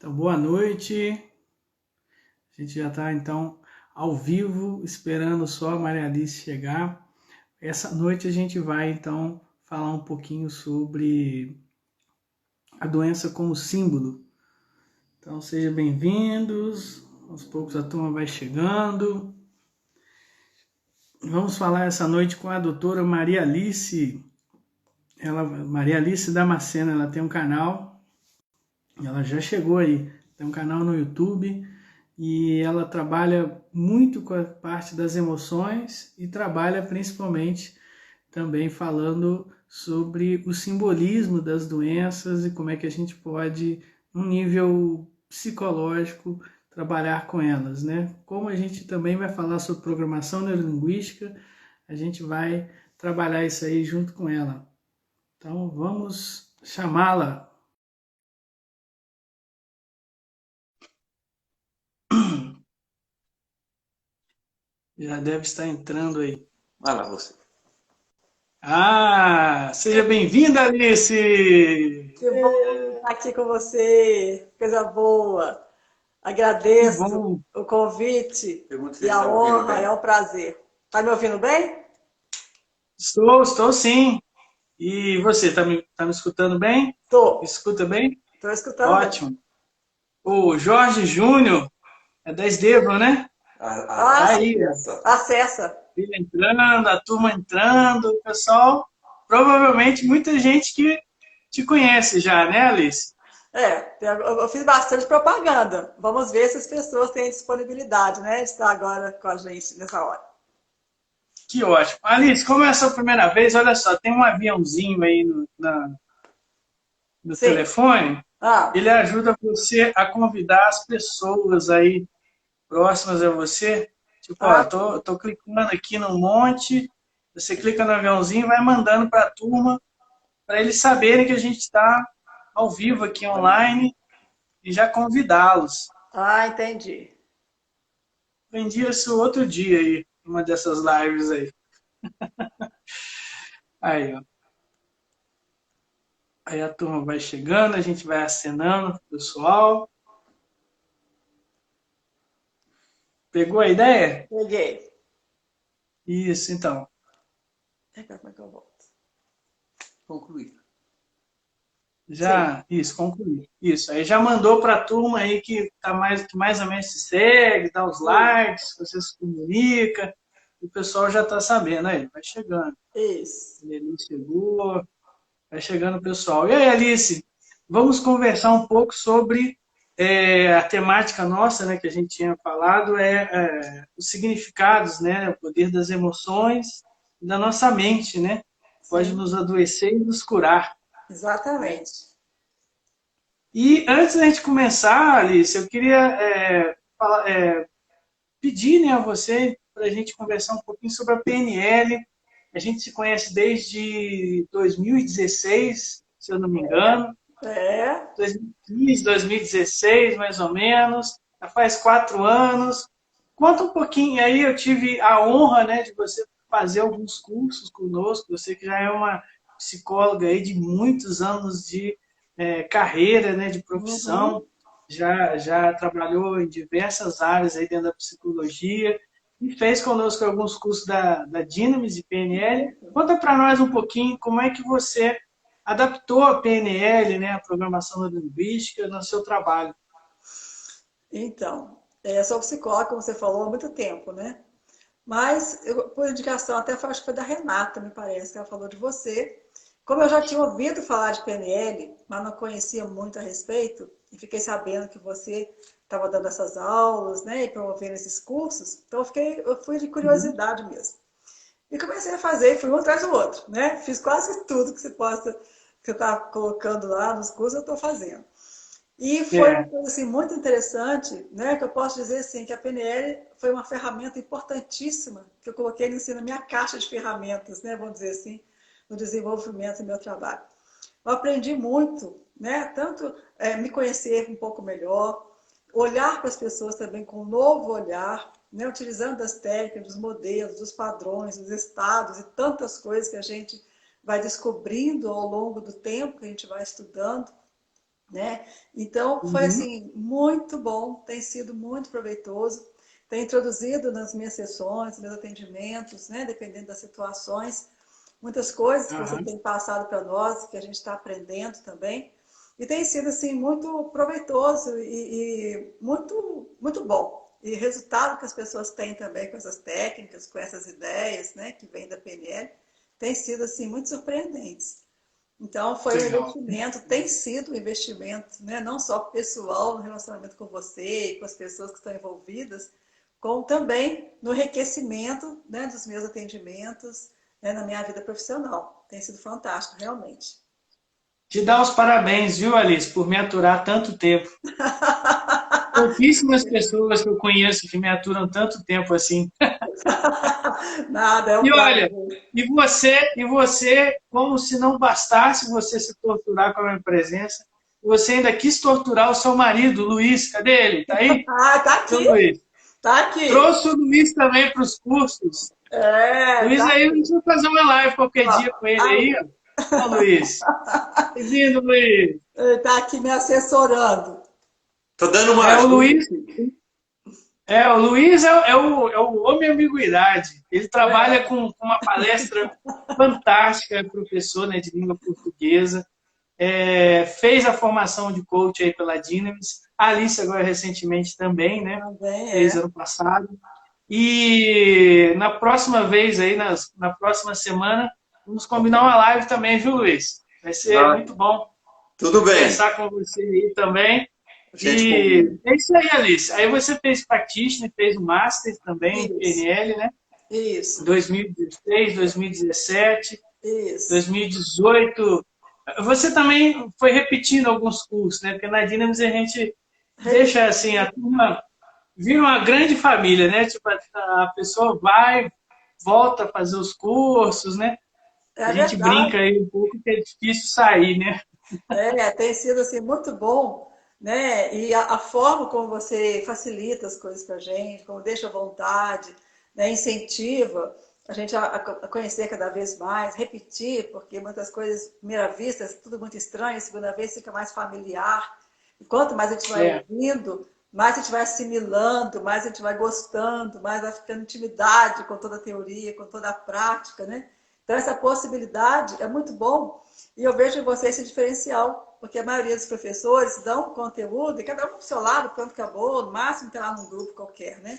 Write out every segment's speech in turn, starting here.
Então, boa noite. A gente já está, então, ao vivo, esperando só a Maria Alice chegar. Essa noite a gente vai, então, falar um pouquinho sobre a doença como símbolo. Então, sejam bem-vindos. Aos poucos a turma vai chegando. Vamos falar essa noite com a doutora Maria Alice. Maria Alice Damasceno, ela tem um canal. Ela já chegou aí. Tem um canal no YouTube. E ela trabalha muito com a parte das emoções e trabalha principalmente também falando sobre o simbolismo das doenças e como é que a gente pode, num nível psicológico, trabalhar com elas, né? Como a gente também vai falar sobre programação neurolinguística, a gente vai trabalhar isso aí junto com ela. Então, vamos chamá-la. Já deve estar entrando aí. Vai lá, você. Seja bem-vinda, Alice! Que bom estar aqui com você, coisa boa. Que Agradeço bom! o convite Pergunta se e ele a está ouvindo honra, bem. é um prazer. Tá me ouvindo bem? Estou sim. E você, tá me escutando bem? Me Tô, escuta bem? tô escutando bem. Ótimo. O Jorge Júnior, é da Esdevan, né? Ah, Tá sim, aí, ó. Essa. acessa. Ele entrando, a turma entrando, o pessoal, provavelmente muita gente que te conhece já, né, Alice? Eu fiz bastante propaganda. Vamos ver se as pessoas têm disponibilidade, né, de estar agora com a gente nessa hora. Que ótimo. Alice, como é a sua primeira vez, olha só, tem um aviãozinho aí no Sim. telefone, Ah, ele ajuda você a convidar as pessoas aí próximas a você. Tipo, ó, ah, tô clicando aqui no monte, você clica no aviãozinho e vai mandando para a turma, para eles saberem que a gente está ao vivo aqui online e já convidá-los. entendi. Aprendi isso outro dia aí, uma dessas lives aí. Aí, ó. Aí a turma vai chegando, a gente vai acenando pro pessoal. Pegou a ideia? Peguei. Isso, então. Como é que eu volto? Concluir. Sim. Isso, concluí. Isso, aí já mandou para a turma aí que mais ou menos se segue, dá os likes, você se comunica, e o pessoal já está sabendo aí, vai chegando. Isso. Ele chegou, vai chegando o pessoal. E aí, Alice, vamos conversar um pouco sobre a temática nossa, né, que a gente tinha falado, os significados, né, o poder das emoções e da nossa mente, né? Pode Sim, nos adoecer e nos curar. exatamente. E antes da gente começar, Alice, eu queria pedir, né, a você para a gente conversar um pouquinho sobre a PNL. A gente se conhece desde 2016, se eu não me engano, É. 2015, 2016, mais ou menos. Já faz 4 anos. Conta um pouquinho. Aí eu tive a honra, né, de você fazer alguns cursos conosco. Você que já é uma psicóloga aí de muitos anos de carreira, né, de profissão, Uhum. já trabalhou em diversas áreas aí dentro da psicologia e fez conosco alguns cursos da Dynamis e PNL. Conta para nós um pouquinho como é que você adaptou a PNL, né, a programação neurolinguística, no seu trabalho. Então, eu sou psicóloga, como você falou, há muito tempo, né? Mas, por indicação, acho que foi da Renata, me parece, que ela falou de você. Como eu já tinha ouvido falar de PNL, mas não conhecia muito a respeito, e fiquei sabendo que você estava dando essas aulas, né, e promovendo esses cursos, então eu fui de Uhum. curiosidade mesmo. E comecei a fazer, fui um atrás do outro, né? Fiz quase tudo que que você está colocando lá nos cursos, eu estou fazendo. E foi uma É, coisa assim, muito interessante, né? Que eu posso dizer assim, que a PNL foi uma ferramenta importantíssima que eu coloquei assim, na minha caixa de ferramentas, né? Vamos dizer assim, no desenvolvimento do meu trabalho. Eu aprendi muito, né? Tanto me conhecer um pouco melhor, olhar para as pessoas também com um novo olhar, né? Utilizando as técnicas, dos modelos, dos padrões, dos estados e tantas coisas que a gente vai descobrindo ao longo do tempo que a gente vai estudando. né? Então, foi Uhum. assim, muito bom, tem sido muito proveitoso. Tem introduzido nas minhas sessões, meus atendimentos, né, dependendo das situações, muitas coisas que você Aham. tem passado para nós, que a gente está aprendendo também. E tem sido assim muito proveitoso e muito, muito bom. E resultado que as pessoas têm também com essas técnicas, com essas ideias, né, que vêm da PNL, tem sido assim muito surpreendentes. Então, foi um Legal. investimento, tem sido um investimento, né? Não só pessoal no relacionamento com você e com as pessoas que estão envolvidas, como também no enriquecimento, né, dos meus atendimentos, né, na minha vida profissional. Tem sido fantástico, realmente. Te dar os parabéns, viu, Alice, por me aturar tanto tempo. Pouquíssimas pessoas que eu conheço que me aturam tanto tempo assim. Nada, é um E olha, prazer. e você, como se não bastasse você se torturar com a minha presença, você ainda quis torturar o seu marido, Luiz. Cadê ele? Tá aí? Ah, tá Seu aqui, Luiz. tá aqui. Trouxe o Luiz também para os cursos. É, Luiz, tá aí a aqui. gente vai fazer uma live qualquer Ó, dia com ele aí, aí, ó. Ó, Luiz. Bem-vindo, Luiz. ele tá aqui me assessorando. Tô dando uma É, o ajuda. Luiz, o Luiz é o homem ambiguidade. Ele trabalha É, com uma palestra fantástica, é professor, né, de língua portuguesa. Fez a formação de coach aí pela Dynamis. A Alice agora recentemente também, né? também Fez é. ano passado. E na próxima vez aí, na próxima semana, vamos combinar uma live também, viu, Luiz? Vai ser Ah, muito bom tudo bem. conversar com você aí também. A gente E combina. é isso aí, Alice. Aí você fez practitioner, fez o Master também em Isso, PNL, né? isso, 2016, 2017, isso. 2018. Você também foi repetindo alguns cursos, né? Porque na Dinamis a gente deixa Repetindo. assim, a turma vira uma grande família, né? Tipo, a pessoa vai, volta a fazer os cursos, né? A É gente brinca verdade. aí um pouco que é difícil sair, né? Tem sido assim muito bom, né? E a forma como você facilita as coisas para a gente, como deixa à vontade, né? Incentiva a gente a conhecer cada vez mais, repetir, porque muitas coisas, primeira vista, é tudo muito estranho, segunda vez fica mais familiar. E quanto mais a gente vai É, ouvindo, mais a gente vai assimilando, mais a gente vai gostando, mais vai ficando intimidade com toda a teoria, com toda a prática, né? Então, essa possibilidade é muito bom e eu vejo em você esse diferencial, porque a maioria dos professores dão conteúdo e cada um pro seu lado, pronto, acabou, no máximo tem lá num grupo qualquer, né?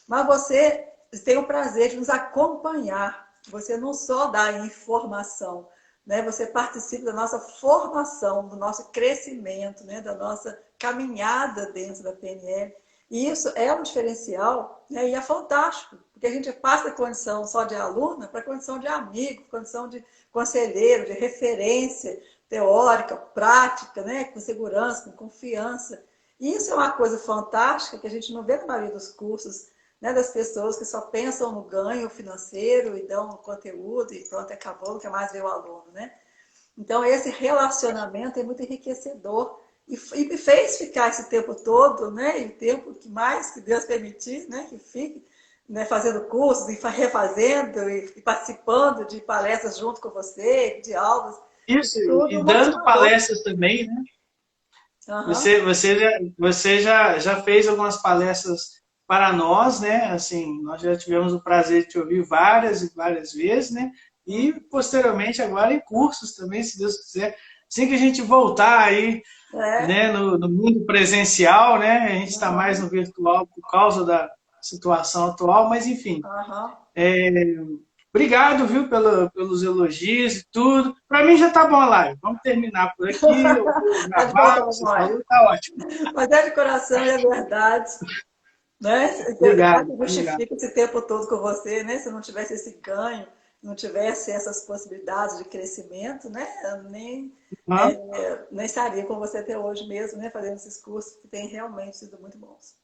Mas você tem o prazer de nos acompanhar. Você não só dá informação, né? Você participa da nossa formação, do nosso crescimento, né? Da nossa caminhada dentro da PNL. E isso é um diferencial, né? E é fantástico, porque a gente passa da condição só de aluna para a condição de amigo, condição de conselheiro, de referência teórica, prática, né? Com segurança, com confiança. E isso é uma coisa fantástica que a gente não vê na maioria dos cursos, né, das pessoas que só pensam no ganho financeiro e dão conteúdo e pronto, acabou, não quer mais ver o aluno, né? Então, esse relacionamento é muito enriquecedor e me fez ficar esse tempo todo, né, e o tempo que mais que Deus permitir, né, que fique, né, fazendo cursos e refazendo e participando de palestras junto com você, de aulas, isso, tudo e dando motivador. palestras também, né? Uhum. Você já fez algumas palestras para nós, né? Assim, nós já tivemos o prazer de te ouvir várias e várias vezes, né? E posteriormente agora em cursos também, se Deus quiser. Assim que a gente voltar aí, É. né, no mundo presencial, né? A gente está mais Uhum. no virtual por causa da situação atual, mas enfim. Uhum. Obrigado, viu, pelos elogios e tudo. Para mim já tá bom a live. Vamos terminar por aqui. Eu vou Tá de gravar o que bom, você mãe. falou, tá ótimo. Mas é de coração e é verdade. Né? Obrigado, Nada obrigado. justifica esse tempo todo com você, né? Se não tivesse esse ganho, não tivesse essas possibilidades de crescimento, né? Eu Hã? nem estaria com você até hoje mesmo, né? Fazendo esses cursos que têm realmente sido muito bons.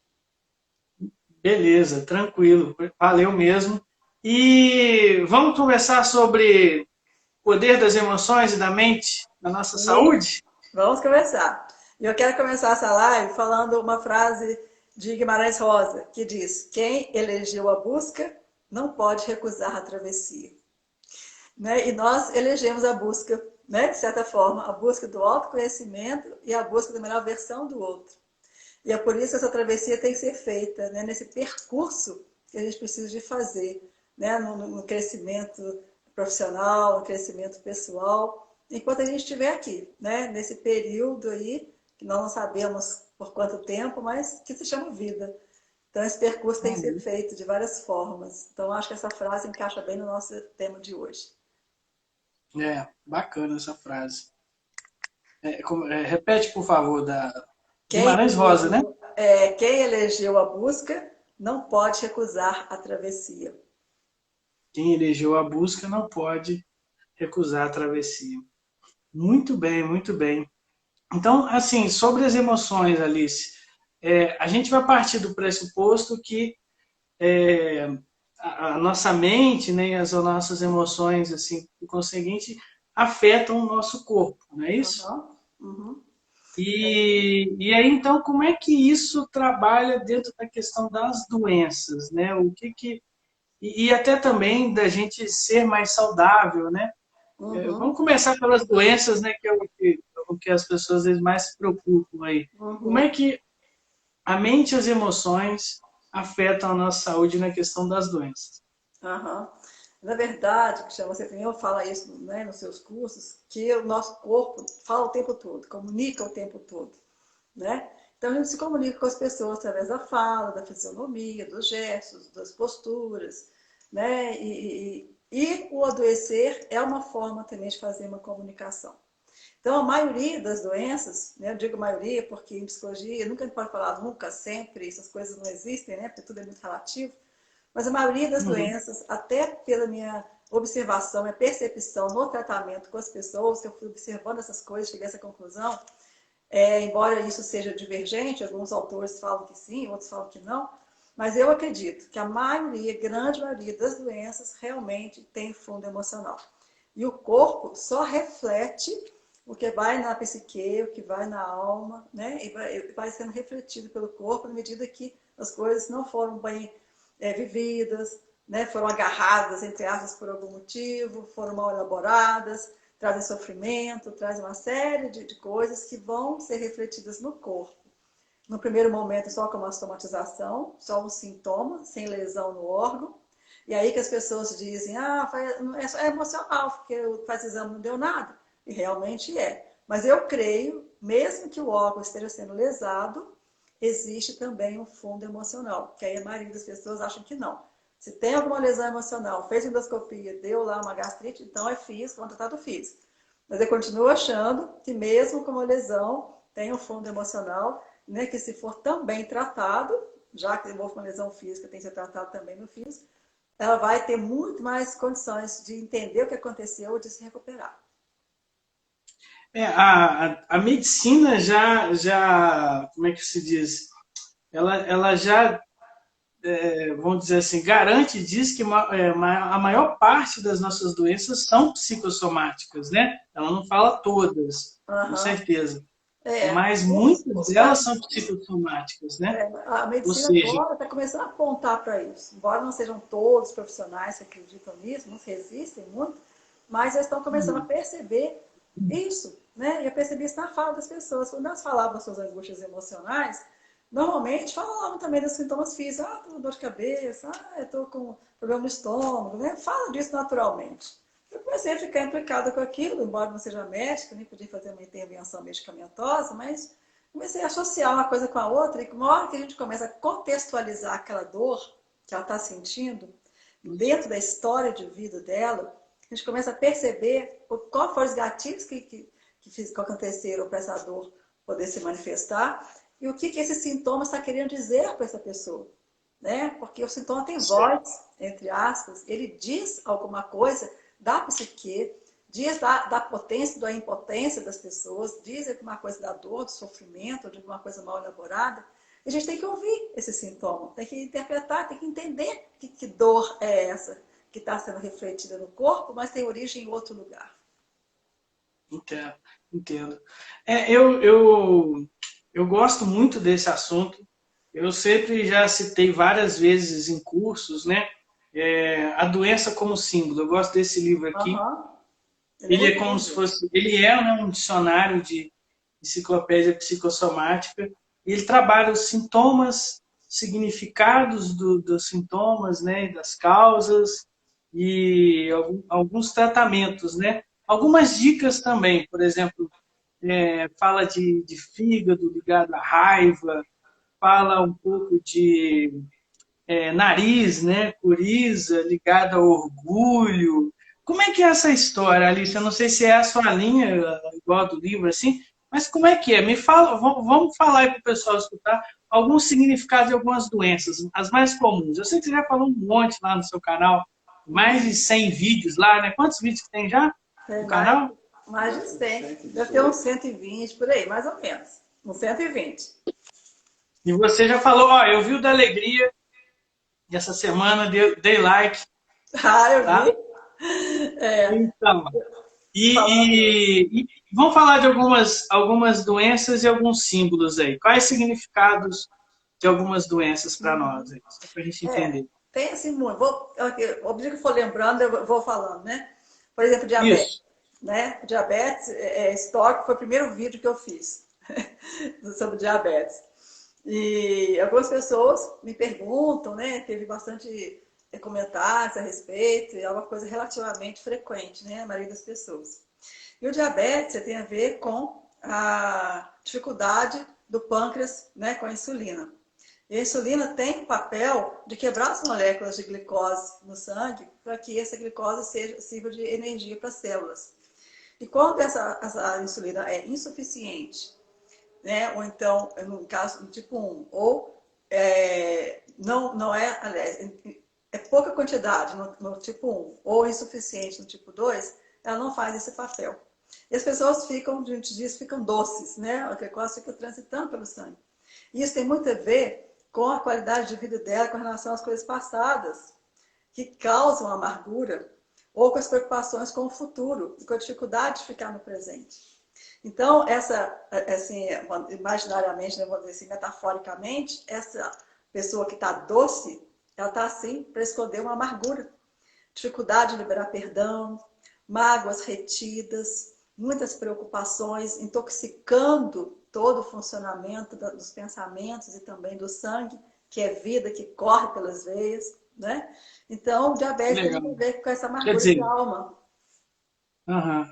Beleza, tranquilo. Valeu mesmo. E vamos conversar sobre o poder das emoções e da mente na nossa E saúde? vamos conversar. E eu quero começar essa live falando uma frase de Guimarães Rosa, que diz: quem elegeu a busca não pode recusar a travessia. Né? E nós elegemos a busca. né, de certa forma, a busca do autoconhecimento e a busca da melhor versão do outro. E é por isso que essa travessia tem que ser feita, né, nesse percurso que a gente precisa de fazer, né, no crescimento profissional, no crescimento pessoal, enquanto a gente estiver aqui, né, nesse período aí, que nós não sabemos por quanto tempo, mas que se chama vida. Então, esse percurso tem que ser feito de várias formas. Então, acho que essa frase encaixa bem no nosso tema de hoje. Bacana essa frase. Repete, por favor, da Quem Guimarães Rosa, né? Quem elegeu a busca não pode recusar a travessia. Quem elegeu a busca não pode recusar a travessia. Muito bem, muito bem. Então, assim, sobre as emoções, Alice, a gente vai partir do pressuposto que a nossa mente, né, as nossas emoções, assim, por conseguinte, afetam o nosso corpo, não é isso? Uhum. E aí, então, como é que isso trabalha dentro da questão das doenças, né? E até também da gente ser mais saudável, né? Vamos começar pelas doenças, né? Que é o que as pessoas às vezes mais se preocupam aí. Como é que a mente e as emoções afetam a nossa saúde na questão das doenças? Na verdade, Cristiano, você também fala isso, né, nos seus cursos, que o nosso corpo fala o tempo todo, comunica o tempo todo, né? Então a gente se comunica com as pessoas através da fala, da fisionomia, dos gestos, das posturas, né? E o adoecer é uma forma também de fazer uma comunicação. Então, a maioria das doenças, né, eu digo maioria porque em psicologia nunca pode falar nunca, sempre, essas coisas não existem, né, porque tudo é muito relativo, mas a maioria das doenças, até pela minha observação e percepção no tratamento com as pessoas, que eu fui observando essas coisas, cheguei a essa conclusão, embora isso seja divergente, alguns autores falam que sim, outros falam que não, mas eu acredito que a maioria, grande maioria das doenças realmente tem fundo emocional. E o corpo só reflete o que vai na psique, o que vai na alma, né? E vai sendo refletido pelo corpo na medida que as coisas não foram bem vividas, né? Foram agarradas, entre aspas, por algum motivo, foram mal elaboradas, trazem sofrimento, trazem uma série de coisas que vão ser refletidas no corpo. No primeiro momento, só com uma somatização, só um sintoma, sem lesão no órgão. E aí que as pessoas dizem, é emocional, porque faz exame não deu nada. E realmente é. Mas eu creio, mesmo que o órgão esteja sendo lesado, existe também um fundo emocional, que aí a maioria das pessoas acham que não. Se tem alguma lesão emocional, fez endoscopia, deu lá uma gastrite, então é físico, vamos tratar do físico. Mas eu continuo achando que mesmo com uma lesão, tem um fundo emocional, né, que se for também tratado, já que envolve uma lesão física, tem que ser tratado também no físico, ela vai ter muito mais condições de entender o que aconteceu e de se recuperar. A medicina já, como é que se diz? Ela já, vamos dizer assim, garante, diz que a maior parte das nossas doenças são psicossomáticas, né? Ela não fala todas, com certeza. Mas muitas delas são psicossomáticas, né? A medicina agora está começando a apontar para isso. Embora não sejam todos profissionais que acreditam nisso, não resistem muito, mas eles estão começando a perceber isso, né? E eu percebi isso na fala das pessoas. Quando elas falavam das suas angústias emocionais, normalmente falavam também dos sintomas físicos. Tô com dor de cabeça, eu tô com problema no estômago, né? Fala disso naturalmente. Eu comecei a ficar implicada com aquilo, embora não seja médica, nem podia fazer uma intervenção medicamentosa, mas comecei a associar uma coisa com a outra, e uma hora que a gente começa a contextualizar aquela dor que ela está sentindo, dentro da história de vida dela, a gente começa a perceber qual foram os gatilhos que aconteceram para essa dor poder se manifestar, e o que esse sintoma está querendo dizer para essa pessoa. Né? Porque o sintoma tem voz, entre aspas, ele diz alguma coisa da psique, diz da potência, da impotência das pessoas, diz alguma coisa da dor, do sofrimento, de alguma coisa mal elaborada. E a gente tem que ouvir esse sintoma, tem que interpretar, tem que entender que dor é essa que está sendo refletida no corpo, mas tem origem em outro lugar. Entendo. Eu gosto muito desse assunto. Eu sempre já citei várias vezes em cursos, né? A doença como símbolo. Eu gosto desse livro aqui. Ele é como se fosse... Ele é, né, um dicionário de enciclopédia psicossomática. E ele trabalha os sintomas, significados dos sintomas, né, das causas e alguns tratamentos, né? Algumas dicas também, por exemplo, fala de fígado ligado à raiva, fala um pouco de nariz, né, coriza ligada ao orgulho. Como é que é essa história, Alice? Eu não sei se é a sua linha, igual a do livro, assim, mas como é que é? Me fala, vamos falar aí para o pessoal escutar alguns significados de algumas doenças, as mais comuns. Eu sei que você já falou um monte lá no seu canal, mais de 100 vídeos lá, né? Quantos vídeos que tem já no canal? Mais de 100. Deve ter uns 120 por aí, mais ou menos. Uns 120. E você já falou, ó, eu vi o da alegria, e essa semana dei like. Ah, eu tá? vi. Então, e vamos falar de algumas doenças e alguns símbolos aí. Quais significados de algumas doenças para nós, para a gente entender? Tem assim muito. O dia que eu for lembrando, eu vou falando, né? Por exemplo, diabetes. Isso. Né? Diabetes, estoque, foi o primeiro vídeo que eu fiz sobre diabetes. E algumas pessoas me perguntam, né? Teve bastante comentários a respeito, e é uma coisa relativamente frequente, né? A maioria das pessoas. E o diabetes tem a ver com a dificuldade do pâncreas, né? Com a insulina. E a insulina tem o papel de quebrar as moléculas de glicose no sangue para que essa glicose sirva de energia para as células. E quando essa insulina é insuficiente, né? Ou então, no caso, no tipo 1, ou não é, aliás, é pouca quantidade no tipo 1, ou insuficiente no tipo 2, ela não faz esse papel. E as pessoas ficam, a gente diz, ficam doces, né? A glicose fica transitando pelo sangue. E isso tem muito a ver com a qualidade de vida dela com relação às coisas passadas, que causam amargura, ou com as preocupações com o futuro, e com a dificuldade de ficar no presente. Então, assim, imaginariamente, né, vamos dizer assim, metaforicamente, essa pessoa que está doce, ela está assim para esconder uma amargura, dificuldade de liberar perdão, mágoas retidas, muitas preocupações, intoxicando todo o funcionamento dos pensamentos e também do sangue, que é vida que corre pelas veias, né? Então, o diabetes tem a ver com essa amargura de alma.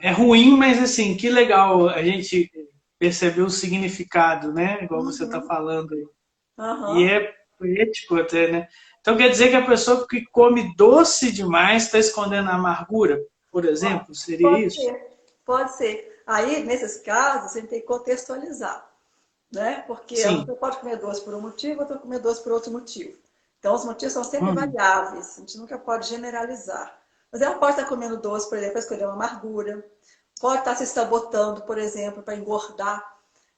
É ruim, mas assim, que legal a gente perceber o significado, né? Igual você está falando aí. E é poético até, né? Então quer dizer que a pessoa que come doce demais está escondendo a amargura, por exemplo? Seria isso? Pode ser. Aí, nesses casos, a gente tem que contextualizar, né? Porque você pode comer doce por um motivo, outra comer doce por outro motivo. Então, os motivos são sempre variáveis, a gente nunca pode generalizar. Mas ela pode estar comendo doce, por exemplo, para escolher uma amargura, pode estar se sabotando, por exemplo, para engordar,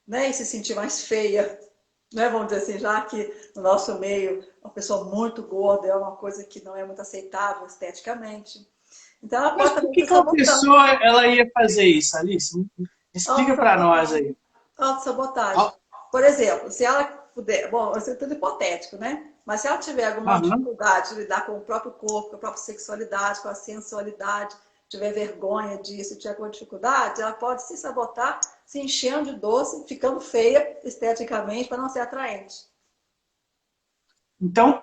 né? E se sentir mais feia, né? Vamos dizer assim, já que no nosso meio, uma pessoa muito gorda é uma coisa que não é muito aceitável esteticamente. Então, ela pode por que uma pessoa ela ia fazer isso, Alice? Explica para nós aí. Autossabotagem. Por exemplo, se ela puder... Bom, isso é tudo hipotético, né? Mas se ela tiver alguma dificuldade de lidar com o próprio corpo, com a própria sexualidade, com a sensualidade, tiver vergonha disso, tiver alguma dificuldade, ela pode se sabotar, se enchendo de doce, ficando feia esteticamente para não ser atraente. Então,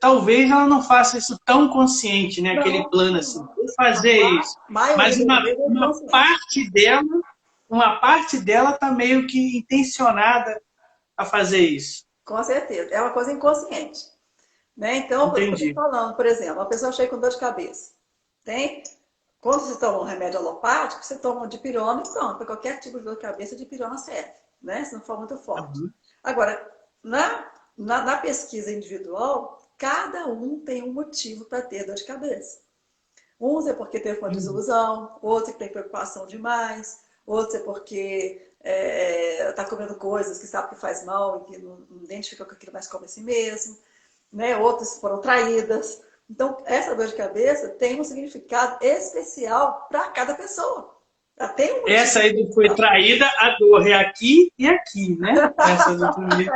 talvez ela não faça isso tão consciente, né? Aquele plano assim, vou fazer isso. Mas uma parte dela está meio que intencionada a fazer isso. Com certeza. É uma coisa inconsciente. Né? Então, eu estou falando, por exemplo, uma pessoa chega com dor de cabeça. Quando você toma um remédio alopático, você toma um dipirona e pronto. Para qualquer tipo de dor de cabeça, dipirona serve. Né? Se não for muito forte. Agora, na pesquisa individual, cada um tem um motivo para ter dor de cabeça. Uns é porque teve uma desilusão, outros é que tem preocupação demais, outros é porque está comendo coisas que sabe que faz mal e que não identifica com aquilo, mas come a si mesmo. Né? Outros foram traídas. Então, essa dor de cabeça tem um significado especial para cada pessoa. Essa aí foi traída, a dor é aqui e aqui, né? Essa do primeiro.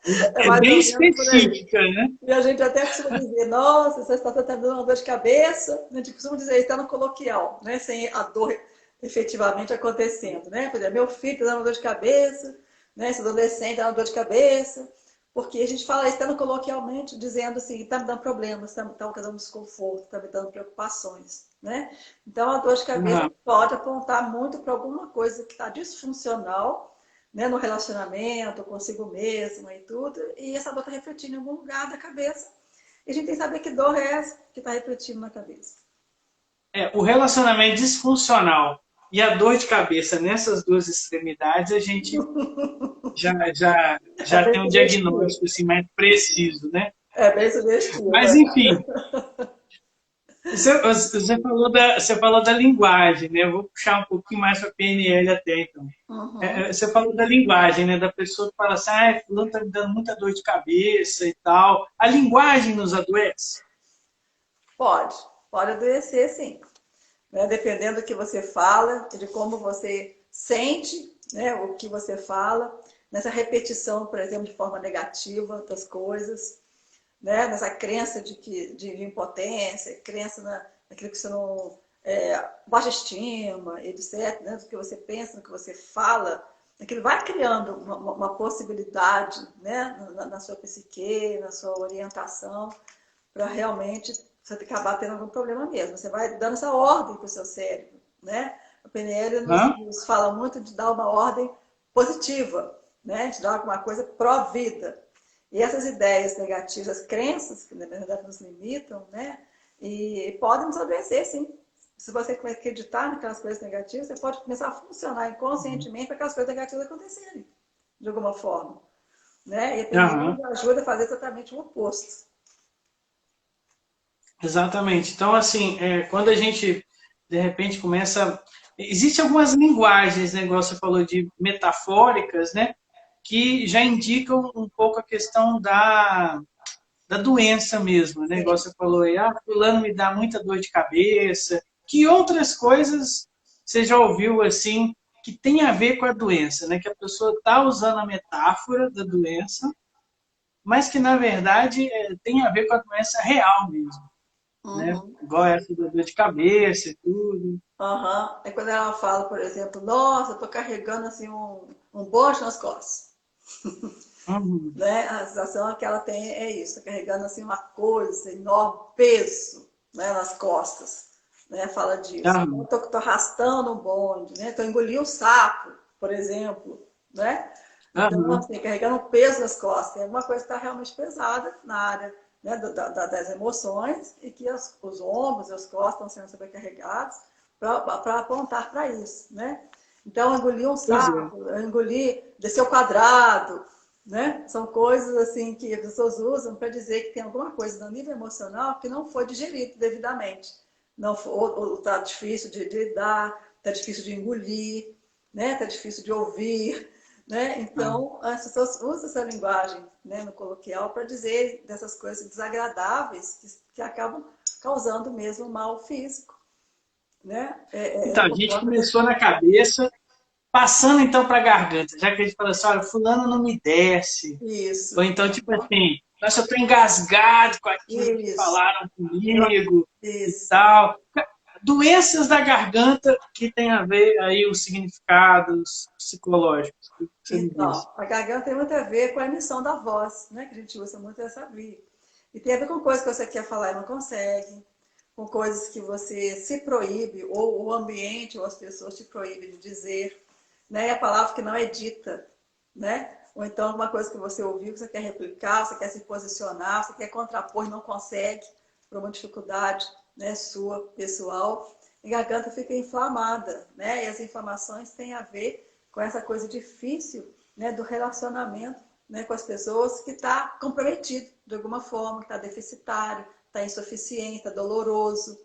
É É mais bem ou menos por aí. específica, né? E a gente até costuma dizer, nossa, essa situação está dando uma dor de cabeça. A gente costuma dizer, está no coloquial, né? Sem a dor efetivamente acontecendo, né? Por exemplo, meu filho está dando uma dor de cabeça, né? Esse adolescente está dando dor de cabeça. Porque a gente fala isso até no coloquialmente, dizendo assim, está me dando problemas, está me dando desconforto, está me dando preocupações, né? Então, a dor de cabeça Aham. pode apontar muito para alguma coisa que está disfuncional, né, no relacionamento, consigo mesma e tudo, e essa dor está refletindo em algum lugar da cabeça. E a gente tem que saber que dor é essa que está refletindo na cabeça. O relacionamento disfuncional e a dor de cabeça nessas duas extremidades, a gente É já bem tem um sugestivo. diagnóstico assim, mais preciso, né? É bem sugestivo. Mas, enfim, você falou da linguagem, né? Eu vou puxar um pouquinho mais para a PNL até, então. Uhum. Você falou da linguagem, né? Da pessoa que fala assim, fulano tá me dando muita dor de cabeça e tal. A linguagem nos adoece? Pode, pode adoecer sim. Né? Dependendo do que você fala, de como você sente, né? O que você fala, nessa repetição, por exemplo, de forma negativa das coisas, né? Nessa crença de impotência, crença naquilo que você não... baixa estima, etc. Né? Do que você pensa, do que você fala, aquilo vai criando uma possibilidade, né? Na sua psique, na sua orientação, para realmente você acabar tendo algum problema mesmo. Você vai dando essa ordem para o seu cérebro, né? A PNL Hã? nos fala muito de dar uma ordem positiva, né? De dar alguma coisa pró-vida. E essas ideias negativas, as crenças que na verdade nos limitam, né? E podem nos adoecer, sim. Se você acreditar naquelas coisas negativas, você pode começar a funcionar inconscientemente para aquelas coisas negativas acontecerem, de alguma forma. Né? E a PNL Aham. nos ajuda a fazer exatamente o oposto. Exatamente. Então, assim, quando a gente, de repente, começa... Existem algumas linguagens, né, igual você falou, de metafóricas, né, que já indicam um pouco a questão da doença mesmo, né? Igual Sim. você falou aí, fulano me dá muita dor de cabeça. Que outras coisas você já ouviu, assim, que tem a ver com a doença, né? Que a pessoa está usando a metáfora da doença, mas que, na verdade, tem a ver com a doença real mesmo, né? Uhum. Igual essa da dor de cabeça e tudo. Uhum. É quando ela fala, por exemplo, nossa, eu tô carregando assim um bote nas costas. Uhum. Né? A sensação que ela tem é isso, tá carregando assim uma coisa, enorme peso, né, nas costas. Né? Fala disso. Uhum. Eu tô arrastando um bonde, né? Tô engolindo um sapo, por exemplo. Né? Então, Uhum. assim, carregando um peso nas costas. Tem alguma coisa que está realmente pesada na área, né, das emoções e que os ombros e as costas estão sendo sobrecarregados para apontar para isso. Né? Então, engolir um Pois é. sapo, engolir, descer o quadrado, né? São coisas assim que as pessoas usam para dizer que tem alguma coisa no nível emocional que não foi digerido devidamente. Não ou está difícil de lidar, está difícil de engolir, né? Está difícil de ouvir. Né? Ah. Então, as pessoas usam essa linguagem, né, no coloquial para dizer dessas coisas desagradáveis que acabam causando mesmo mal físico. Né? Então, a Por gente conta começou na cabeça, passando então para a garganta, já que a gente fala assim, olha, fulano não me desce. Ou isso. então, tipo assim, nossa, eu tô engasgado com aquilo que Isso. falaram comigo e Isso. tal. Doenças da garganta que tem a ver aí os significados psicológicos. O que você me diz? Então, a garganta tem muito a ver com a emissão da voz, né? Que a gente usa muito essa via. E tem a ver com coisas que você quer falar e não consegue, com coisas que você se proíbe, ou o ambiente ou as pessoas te proíbem de dizer, né? E a palavra que não é dita, né? Ou então alguma coisa que você ouviu, que você quer replicar, você quer se posicionar, você quer contrapor e não consegue, por uma dificuldade, né, sua, pessoal. E a garganta fica inflamada, né? E as inflamações têm a ver com essa coisa difícil, né, do relacionamento, né, com as pessoas que está comprometido de alguma forma, que está deficitário, está insuficiente, está doloroso.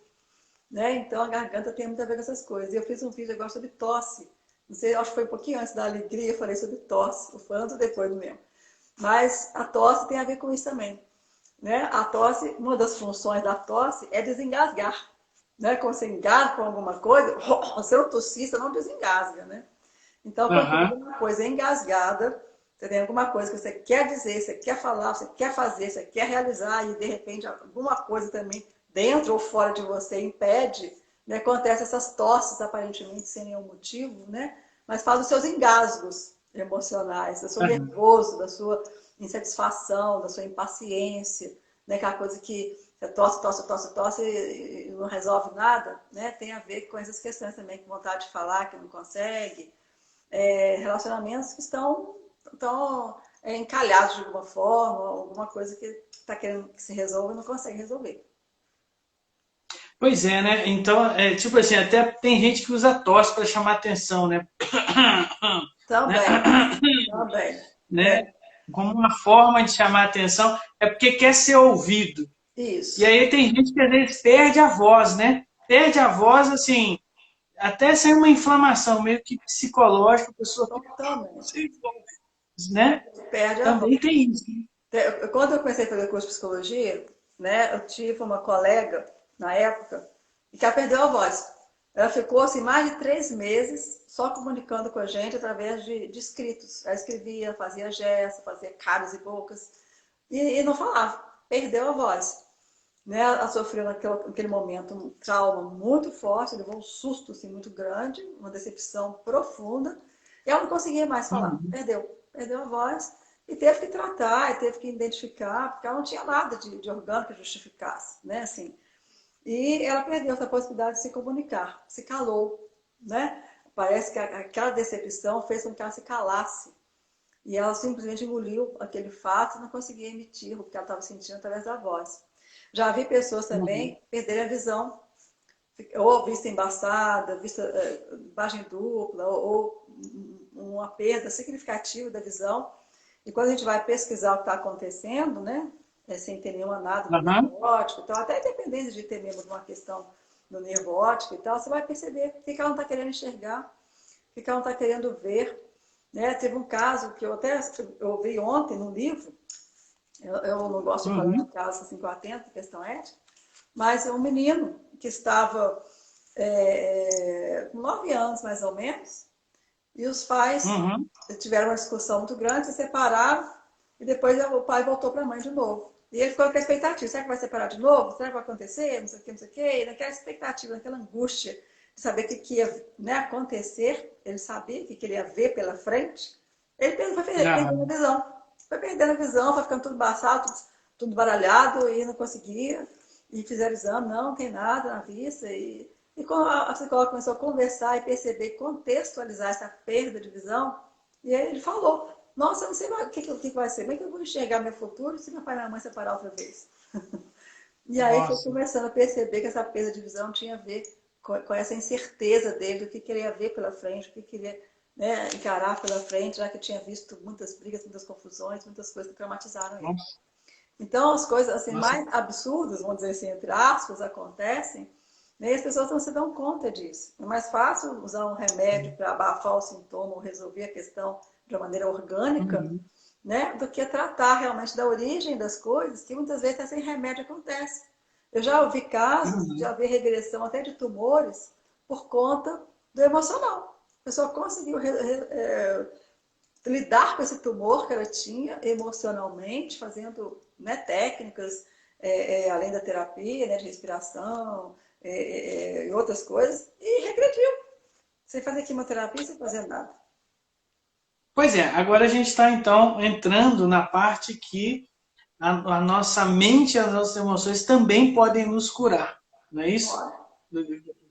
Né? Então a garganta tem muito a ver com essas coisas. E eu fiz um vídeo agora sobre tosse. Não sei, acho que foi um pouquinho antes da alegria, eu falei sobre tosse. Foi antes ou depois do mesmo. Mas a tosse tem a ver com isso também. Né? A tosse, uma das funções da tosse é desengasgar. Né? Quando você engasga com alguma coisa, você não tossir, você não desengasga. Né? Então, quando tem Aham. alguma coisa engasgada, Você tem alguma coisa que você quer dizer, você quer falar, você quer fazer, você quer realizar e de repente alguma coisa também dentro ou fora de você impede, né? Acontece essas tosses aparentemente sem nenhum motivo, né? Mas fala dos seus engasgos emocionais, do seu nervoso, da sua insatisfação, da sua impaciência, né? Aquela coisa que você tosse e não resolve nada, né? Tem a ver com essas questões também, com vontade de falar, que não consegue, relacionamentos que estão encalhados de alguma forma, alguma coisa que está querendo que se resolva e não consegue resolver. Pois é, né? Então, tipo assim, até tem gente que usa tosse para chamar atenção, né? Também. Né? Como uma forma de chamar atenção, é porque quer ser ouvido. Isso. E aí tem gente que às vezes perde a voz, né? Perde a voz, assim, até sem uma inflamação meio que psicológica, a pessoa fica sem voz, né? Perde a voz. Também tem isso. Quando eu comecei a fazer curso de psicologia, né, eu tive uma colega, na época, que ela perdeu a voz. Ela ficou assim, mais de 3 meses só comunicando com a gente através de escritos. Ela escrevia, fazia gestos, fazia caras e bocas e não falava. Perdeu a voz. Né? Ela sofreu naquele momento um trauma muito forte, levou um susto assim, muito grande, uma decepção profunda. E ela não conseguia mais falar. Perdeu a voz. E teve que tratar, e teve que identificar, porque ela não tinha nada de orgânico que justificasse, né? Assim, e ela perdeu essa possibilidade de se comunicar, se calou, né? Parece que aquela decepção fez com que ela se calasse. E ela simplesmente engoliu aquele fato e não conseguia emitir o que ela estava sentindo através da voz. Já vi pessoas também perderem a visão, ou vista embaçada, vista imagem dupla, ou uma perda significativa da visão. E quando a gente vai pesquisar o que está acontecendo, né? Sem ter nenhuma nada do nervo óptico, então, até independente de ter mesmo uma questão do nervo óptico e tal, você vai perceber o que ela não está querendo enxergar, o que ela não está querendo ver. Né? Teve um caso que eu ouvi ontem no livro, eu não gosto de falar de casos assim que eu atento, questão ética, mas um menino que estava com 9 anos mais ou menos, e os pais tiveram uma discussão muito grande, se separaram, e depois o pai voltou para a mãe de novo. E ele ficou com a expectativa, será que vai separar de novo? Será que vai acontecer? Não sei o que, não sei o que. E naquela expectativa, naquela angústia de saber o que ia, né, acontecer, ele sabia o que ele ia ver pela frente, ele foi perdendo a visão. Foi perdendo a visão, foi ficando tudo embaçado, tudo baralhado, e não conseguia. E fizeram exame, não tem nada na vista, e quando a psicóloga começou a conversar e perceber, contextualizar essa perda de visão, e aí ele falou, nossa, eu não sei o que vai ser, como é que eu vou enxergar meu futuro se meu pai e minha mãe separar outra vez? E aí foi começando a perceber que essa perda de visão tinha a ver com essa incerteza dele, do que queria ver pela frente, o que queria, né, encarar pela frente, já que tinha visto muitas brigas, muitas confusões, muitas coisas que traumatizaram ele. Então, as coisas assim, mais absurdas, vamos dizer assim, entre aspas, acontecem, né, e as pessoas não se dão conta disso. É mais fácil usar um remédio para abafar o sintoma ou resolver a questão de uma maneira orgânica, né, do que tratar realmente da origem das coisas, que muitas vezes até sem remédio acontece. Eu já ouvi casos, já vi regressão até de tumores por conta do emocional. A pessoa conseguiu lidar com esse tumor que ela tinha emocionalmente, fazendo, né, técnicas, além da terapia, né, de respiração e outras coisas, e regrediu. Sem fazer quimioterapia, sem fazer nada. Pois é, agora a gente está então entrando na parte que a nossa mente e as nossas emoções também podem nos curar, não é isso?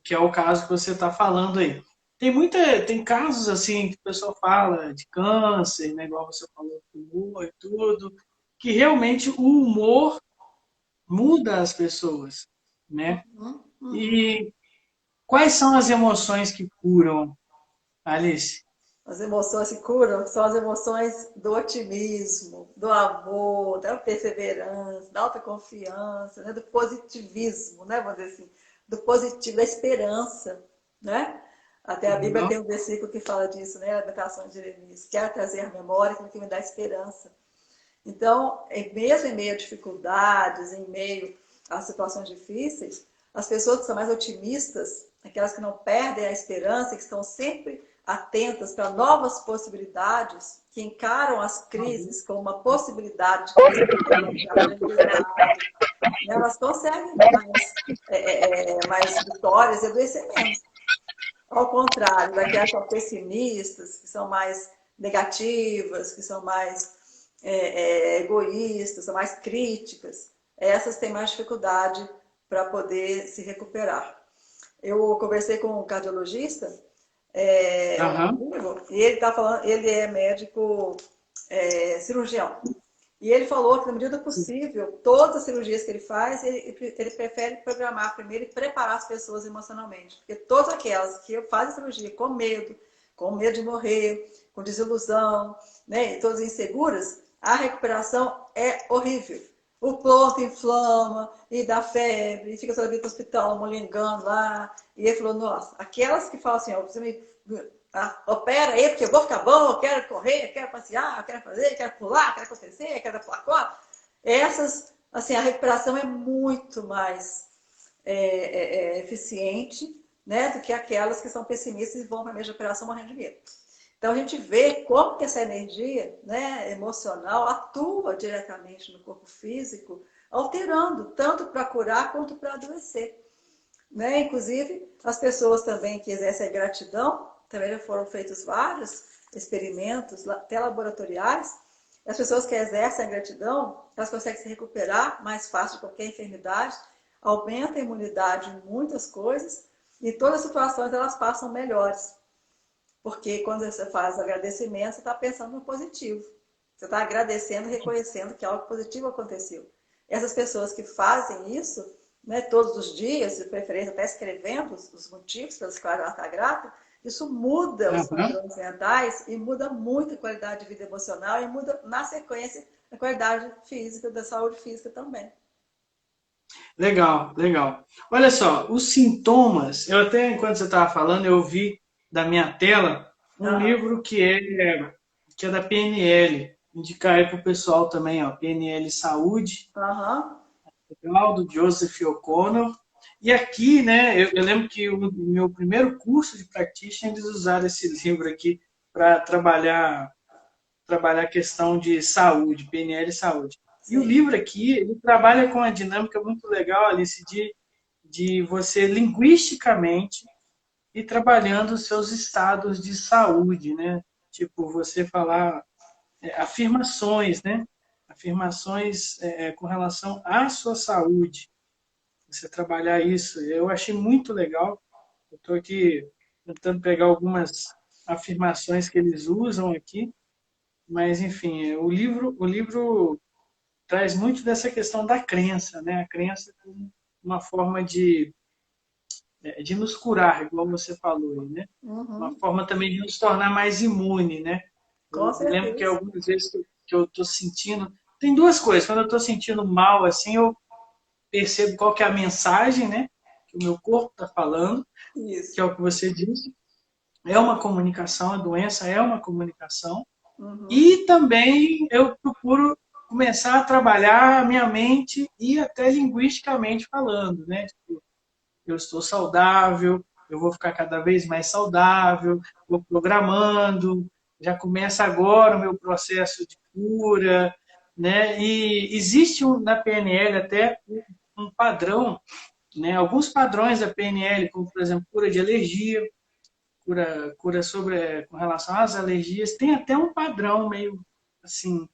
Que é o caso que você está falando aí. Tem casos assim que a pessoa fala de câncer, né, igual você falou, tumor e tudo, que realmente o humor muda as pessoas, né? E quais são as emoções que curam, Alice? As emoções que curam são as emoções do otimismo, do amor, da perseverança, da autoconfiança, né? Do positivismo, né? Vamos dizer assim, do positivo, da esperança, né? Até a Bíblia tem um versículo que fala disso, né? A Lamentações de Jeremias. Quero trazer a memória aquilo que me dá esperança. Então, mesmo em meio a dificuldades, em meio a situações difíceis, as pessoas que são mais otimistas, aquelas que não perdem a esperança, que estão sempre atentas para novas possibilidades, que encaram as crises como uma possibilidade de crescimento, de aprendizado, elas conseguem mais vitórias e adoecer menos. Ao contrário, daquelas que são pessimistas, que são mais negativas, que são mais egoístas, são mais críticas, essas têm mais dificuldade para poder se recuperar. Eu conversei com um cardiologista, e ele está falando, ele é médico cirurgião. E ele falou que, na medida do possível, todas as cirurgias que ele faz, ele prefere programar primeiro e preparar as pessoas emocionalmente. Porque todas aquelas que fazem cirurgia com medo de morrer, com desilusão, né, todas inseguras, a recuperação é horrível. O ponto inflama e dá febre, e fica toda vida no hospital, molengando lá. E ele falou, nossa, aquelas que falam assim, ó, você me opera aí, porque eu vou ficar bom, eu quero correr, eu quero passear, eu quero fazer, eu quero pular, eu quero acontecer, eu quero pular cola. Essas, assim, a recuperação é muito mais eficiente, né, do que aquelas que são pessimistas e vão para a mesma operação morrendo de medo. Então, a gente vê como que essa energia, né, emocional atua diretamente no corpo físico, alterando tanto para curar quanto para adoecer. Né? Inclusive, as pessoas também que exercem a gratidão, também já foram feitos vários experimentos, até laboratoriais. As pessoas que exercem a gratidão, elas conseguem se recuperar mais fácil de qualquer enfermidade, aumenta a imunidade em muitas coisas e todas as situações elas passam melhores. Porque quando você faz agradecimento, você está pensando no positivo. Você está agradecendo, reconhecendo que algo positivo aconteceu. Essas pessoas que fazem isso, né, todos os dias, de preferência até escrevendo os motivos pelos quais ela está grata, isso muda os padrões mentais e muda muito a qualidade de vida emocional e muda, na sequência, a qualidade física, da saúde física também. Legal, legal. Olha só, os sintomas, eu até, enquanto você estava falando, eu vi da minha tela um livro que é da PNL, indicar aí para o pessoal também, ó, PNL Saúde, legal, do Joseph O'Connor. E aqui, né, eu lembro que o meu primeiro curso de practitioner, eles usaram esse livro aqui para trabalhar a questão de saúde, PNL Saúde. Sim. E o livro aqui, ele trabalha com uma dinâmica muito legal, Alice, de você linguisticamente ir trabalhando os seus estados de saúde, né? Tipo, você falar afirmações, né? Afirmações com relação à sua saúde. Você trabalhar isso. Eu achei muito legal. Eu estou aqui tentando pegar algumas afirmações que eles usam aqui, mas, enfim, o livro traz muito dessa questão da crença, né? A crença como uma forma de nos curar, igual você falou, né? Uma forma também de nos tornar mais imune, né? Eu lembro que algumas vezes que eu estou sentindo... Tem duas coisas. Quando eu estou sentindo mal, assim, eu percebo qual que é a mensagem, né? Que o meu corpo está falando, que é o que você disse. É uma comunicação, a doença é uma comunicação. E também eu procuro começar a trabalhar a minha mente e até linguisticamente falando, né? Tipo, eu estou saudável, eu vou ficar cada vez mais saudável, vou programando, já começa agora o meu processo de cura, né? E existe na PNL até um padrão, né? Alguns padrões da PNL, como por exemplo cura de alergia, cura com relação às alergias, tem até um padrão meio assim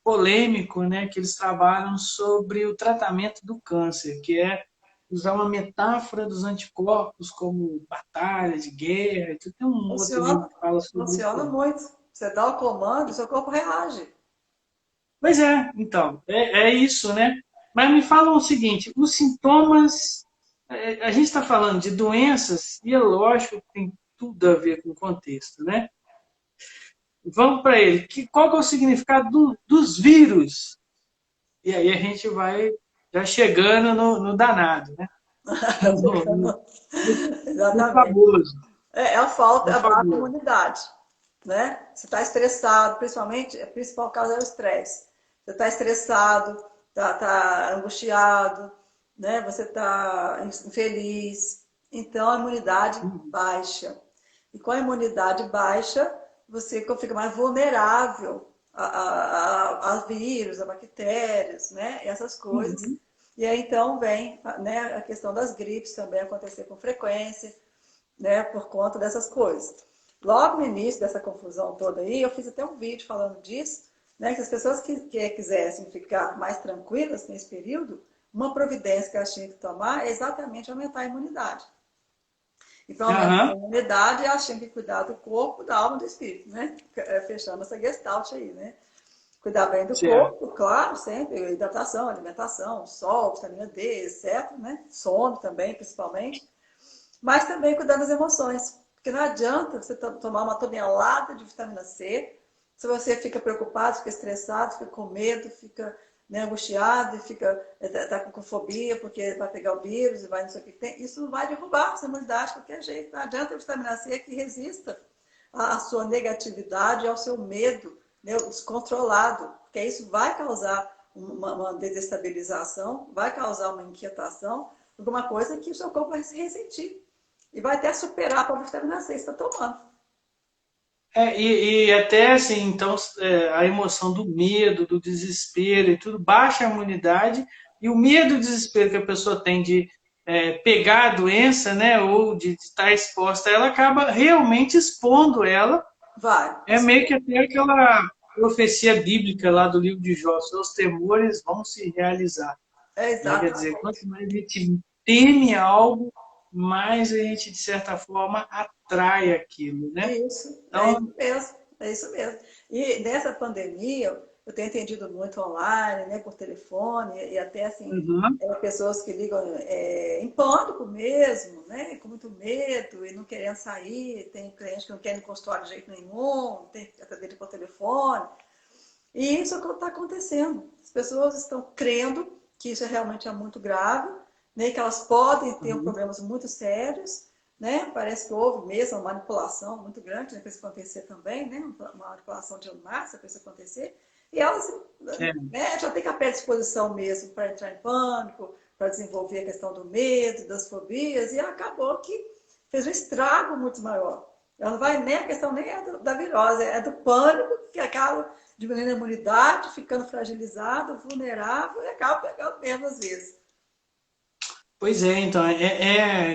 polêmico, né, que eles trabalham sobre o tratamento do câncer, que é usar uma metáfora dos anticorpos como batalha de guerra. Tem um outro livro que fala sobre isso. Funciona muito. Você dá o comando, o seu corpo reage. Pois é, então, é isso, né? Mas me falam o seguinte, os sintomas, a gente está falando de doenças, e é lógico que tem tudo a ver com o contexto, né? Vamos para ele. Qual que é o significado dos vírus? E aí a gente vai já chegando no danado, né? Exatamente. Famoso. É a falta da imunidade, né? Você está estressado, principalmente, a principal causa é o estresse. Você está estressado, tá angustiado, né? Você está infeliz. Então, a imunidade baixa. E com a imunidade baixa, você fica mais vulnerável a vírus, a bactérias, né? Essas coisas. Uhum. E aí então vem, né, a questão das gripes também acontecer com frequência, né, por conta dessas coisas. Logo no início dessa confusão toda aí, eu fiz até um vídeo falando disso, né, que as pessoas que quisessem ficar mais tranquilas nesse período, uma providência que elas tinham que tomar é exatamente aumentar a imunidade. E para aumentar a Aham. imunidade, elas tinham que cuidar do corpo, da alma e do espírito, né? Fechando essa gestalt aí, né? Cuidar bem do Certo. corpo, claro, sempre, hidratação, alimentação, sol, vitamina D, etc, né? Sono também, principalmente. Mas também cuidar das emoções. Porque não adianta você tomar uma tonelada de vitamina C se você fica preocupado, fica estressado, fica com medo, fica, né, angustiado, fica tá com fobia porque vai pegar o vírus e vai não sei o que tem. Isso vai derrubar a sua imunidade de qualquer jeito. Não adianta a vitamina C que resista à sua negatividade, ao seu medo, né, descontrolado. Porque isso vai causar uma desestabilização, vai causar uma inquietação, alguma coisa que o seu corpo vai se ressentir. E vai até superar a própria vitamina C que você está tomando. E até assim, então, a emoção do medo, do desespero e tudo, baixa a imunidade, e o medo e o desespero que a pessoa tem de pegar a doença, né, ou de estar exposta, ela acaba realmente expondo ela. Vai. É meio que até aquela profecia bíblica lá do livro de Jó, seus temores vão se realizar. É Né? Quer dizer, quanto exatamente. mais a gente teme algo, mais a gente, de certa forma, atrai aquilo, né? Isso, é Então, isso mesmo, é isso mesmo. E nessa pandemia, eu tenho entendido muito online, né, por telefone, e até assim, uhum. pessoas que ligam em pânico mesmo, né, com muito medo e não querendo sair, tem clientes que não querem ir no consultório de jeito nenhum, tem que atender por telefone. E isso está acontecendo. As pessoas estão crendo que isso realmente é muito grave, né, que elas podem ter Uhum. problemas muito sérios, né? Parece que houve mesmo uma manipulação muito grande, né, para isso acontecer também, né? Uma manipulação de massa para isso acontecer. E elas, É, né, já tem a predisposição mesmo para entrar em pânico, para desenvolver a questão do medo, das fobias, e acabou que fez um estrago muito maior. Ela não vai nem a questão nem é da virose, é do pânico que acaba diminuindo a imunidade, ficando fragilizado, vulnerável e acaba pegando mesmo às vezes. pois é, então,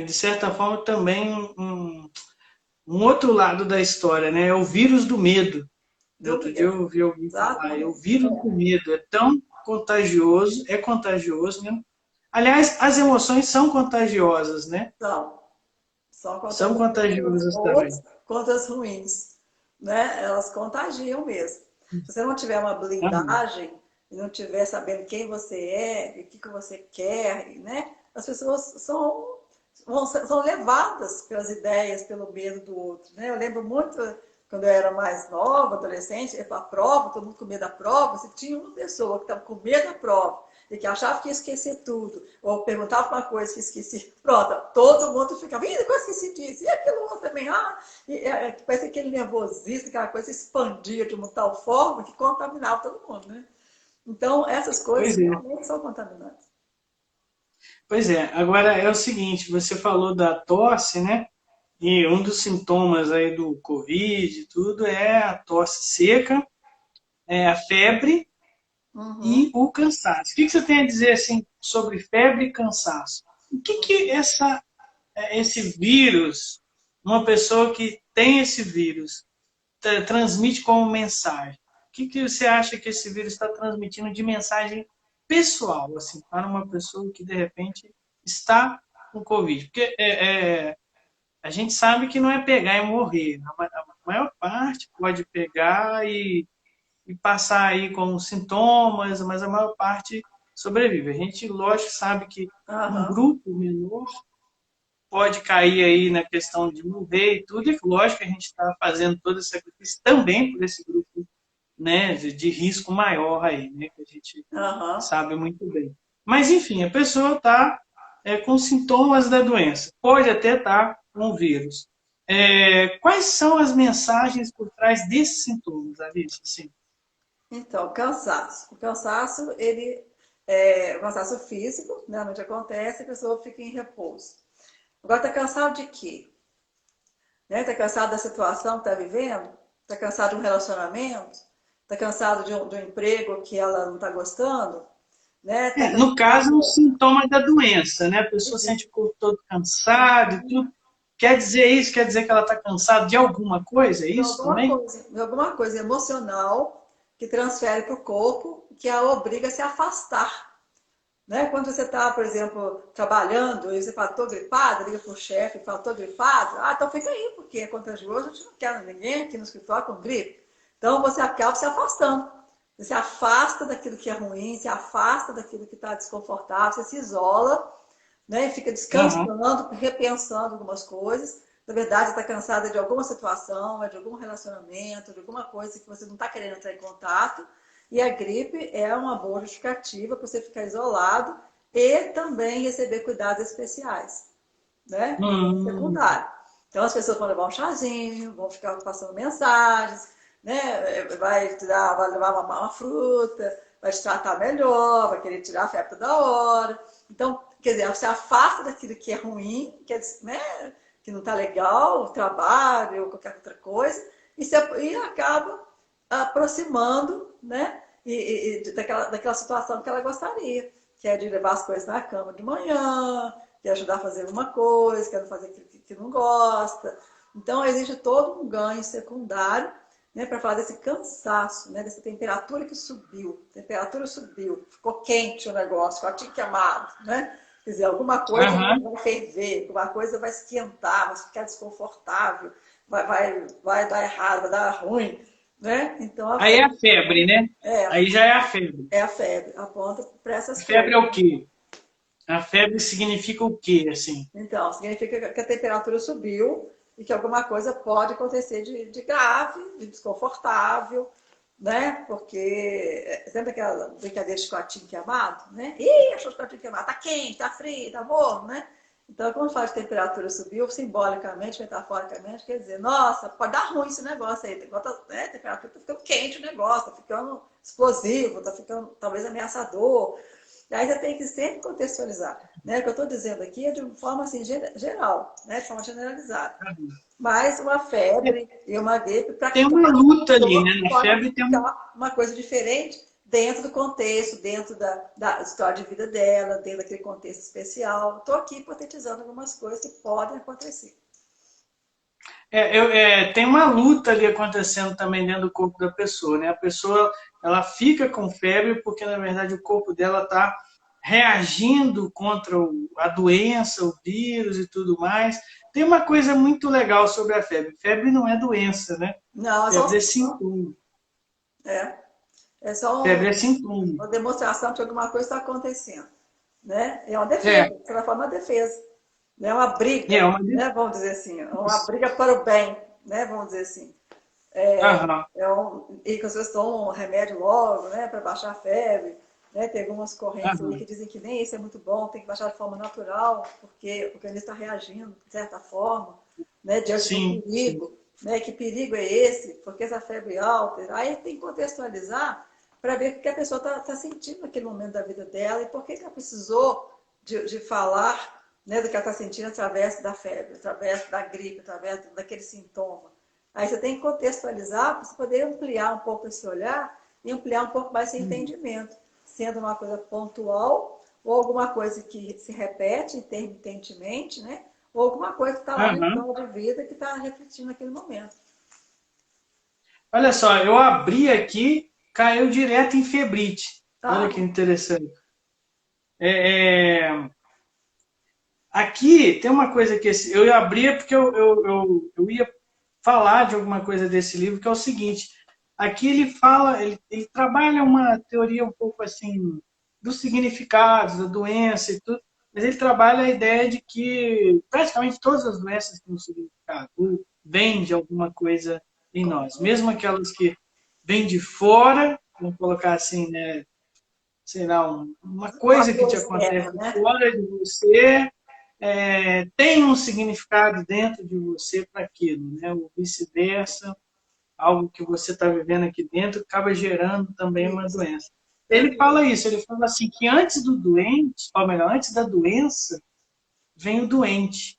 de certa forma também um outro lado da história, né? É o vírus do medo. Do Outro dia eu medo. ouvi alguém falar, é o Exatamente. vírus do medo, é tão contagioso, né? Aliás, as emoções são contagiosas, né? São. São São contagiosas, contagiosas também. boas quanto as ruins. Né? Elas contagiam mesmo. Se você não tiver uma Aham. blindagem e não tiver sabendo quem você é e o que você quer, né? As pessoas são levadas pelas ideias, pelo medo do outro. Né? Eu lembro muito quando eu era mais nova, adolescente, a prova, todo mundo com medo da prova, se tinha uma pessoa que estava com medo da prova e que achava que ia esquecer tudo, ou perguntava uma coisa que esquecia, pronto, todo mundo ficava, ih, depois esqueci disso, e aquilo outro também, parece aquele nervosismo, aquela coisa expandia de uma tal forma que contaminava todo mundo, né? Então, essas coisas Pois é. realmente são contaminantes. Pois é. Agora é o seguinte, você falou da tosse, né? E um dos sintomas aí do Covid e tudo é a tosse seca, é a febre Uhum. e o cansaço. O que você tem a dizer assim sobre febre e cansaço? O que esse vírus, uma pessoa que tem esse vírus, transmite como mensagem? O que você acha que esse vírus está transmitindo de mensagem pessoal, assim, para uma pessoa que de repente está com Covid? Porque a gente sabe que não é pegar e morrer. A maior parte pode pegar e passar aí com sintomas, mas a maior parte sobrevive. A gente, lógico, sabe que um Aham. grupo menor pode cair aí na questão de morrer e tudo, e lógico que a gente está fazendo todo esse sacrifício também por esse grupo, né, de risco maior aí, né, que a gente Aham. sabe muito bem. Mas, enfim, a pessoa está com sintomas da doença, pode até estar com o vírus. Quais são as mensagens por trás desses sintomas, Alice? Assim, Então, cansaço. O cansaço, o cansaço físico, normalmente acontece, a pessoa fica em repouso. Agora, está cansado de quê? né? Está cansado da situação que está vivendo? Está cansado de um relacionamento? Está cansado de um emprego que ela não está gostando? Né? Tá No caso, é um cansado sintoma da doença, né? A pessoa de sente o corpo todo cansado e tudo. Quer dizer isso? Quer dizer que ela está cansada de alguma coisa? É isso também? de alguma coisa emocional que transfere para o corpo, que a obriga a se afastar. Né? Quando você está, por exemplo, trabalhando e você fala, estou gripada, liga para o chefe e fala, estou gripada, então fica aí, porque é contagioso, a gente não quer ninguém aqui no escritório com gripe. Então você acaba se afastando. Você se afasta daquilo que é ruim, se afasta daquilo que está desconfortável, você se isola, né? Fica Aham. descansando, repensando algumas coisas. Na verdade, está cansada de alguma situação, de algum relacionamento, de alguma coisa que você não está querendo entrar em contato. E a gripe é uma boa justificativa para você ficar isolado e também receber cuidados especiais, né? Hum. Secundário. Então as pessoas vão levar um chazinho, vão ficar passando mensagens, né? Vai levar uma fruta, vai te tratar melhor, vai querer tirar a febre toda hora. Então, quer dizer, você afasta daquilo que é ruim, que, né? Que não está legal, o trabalho, ou qualquer outra coisa, e acaba aproximando, né? Daquela situação que ela gostaria, que é de levar as coisas na cama de manhã, de ajudar a fazer alguma coisa, quer fazer aquilo que não gosta. Então, existe todo um ganho secundário, né, para falar desse cansaço, né, dessa temperatura que subiu. A temperatura subiu, ficou quente o negócio, ficou queimado, né? Quer dizer, alguma coisa Aham. vai ferver, alguma coisa vai esquentar, vai ficar desconfortável, vai dar errado, vai dar ruim, né? Então, Aí é a febre, né? é, Aí já é a febre. é a febre, aponta para A essas febre é coisas. o quê? A febre significa o quê, assim? Então, significa que a temperatura subiu e que alguma coisa pode acontecer de grave, de desconfortável, né? Porque sempre aquela brincadeira de chocolate queimado, né? Ih, achou chocolate queimado, tá quente, tá frio, tá morno, né? Então, quando fala de temperatura subiu, simbolicamente, metaforicamente, quer dizer, nossa, pode dar ruim esse negócio aí, né? A temperatura tá ficando quente o negócio, tá ficando explosivo, tá ficando talvez ameaçador. E aí você tem que sempre contextualizar. Né? O que eu estou dizendo aqui é de forma assim, geral, né? De forma generalizada. Mas uma febre e uma gripe, para Tem uma cada luta ali, pessoa, né? Na pode febre tem um. significar uma coisa diferente dentro do contexto, dentro da história de vida dela, dentro daquele contexto especial. Estou aqui hipotetizando algumas coisas que podem acontecer. Tem uma luta ali acontecendo também dentro do corpo da pessoa, né? A pessoa ela fica com febre porque na verdade o corpo dela está reagindo contra a doença, o vírus e tudo mais. Tem uma coisa muito legal sobre a febre. Febre não é doença, né? Não, é só, Febre é sintoma. é, é só Febre é sintoma. uma demonstração de que alguma coisa está acontecendo. Né? É uma defesa, É, de certa forma, uma defesa. É uma é briga, uma. né? Vamos dizer assim, uma briga para o bem, né? Vamos dizer assim. Aham. E que as pessoas tomam remédio logo, né? Para baixar a febre. Né? Tem algumas correntes aí Aham. que dizem que nem isso é muito bom, tem que baixar de forma natural, porque o organismo está reagindo de certa forma, né? Diante do Sim, sim. perigo. Né? Que perigo é esse? Porque essa febre alta? Aí tem que contextualizar para ver o que a pessoa está sentindo naquele momento da vida dela e por que ela precisou de falar, né, do que ela está sentindo através da febre, através da gripe, através daquele sintoma. Aí você tem que contextualizar para você poder ampliar um pouco esse olhar e ampliar um pouco mais esse entendimento, sendo uma coisa pontual ou alguma coisa que se repete intermitentemente, né? Ou alguma coisa que está lá na Aham. história de vida que está refletindo naquele momento. Olha só, eu abri aqui, caiu direto em febrite. Olha Ah, que interessante. É, é, Aqui tem uma coisa que eu abria porque eu ia falar de alguma coisa desse livro, que é o seguinte. Aqui ele fala, ele trabalha uma teoria um pouco assim dos significados da doença e tudo, mas ele trabalha a ideia de que praticamente todas as doenças têm um significado, ou vêm de alguma coisa em nós, mesmo aquelas que vêm de fora, vamos colocar assim, né, sei lá, uma coisa que fator te externo, acontece né? fora de você, tem um significado dentro de você para aquilo, né? Ou vice-versa, algo que você está vivendo aqui dentro acaba gerando também uma Isso. doença. Ele Perfeito. fala isso, ele fala assim que antes do doente, ou melhor, antes da doença, vem o doente.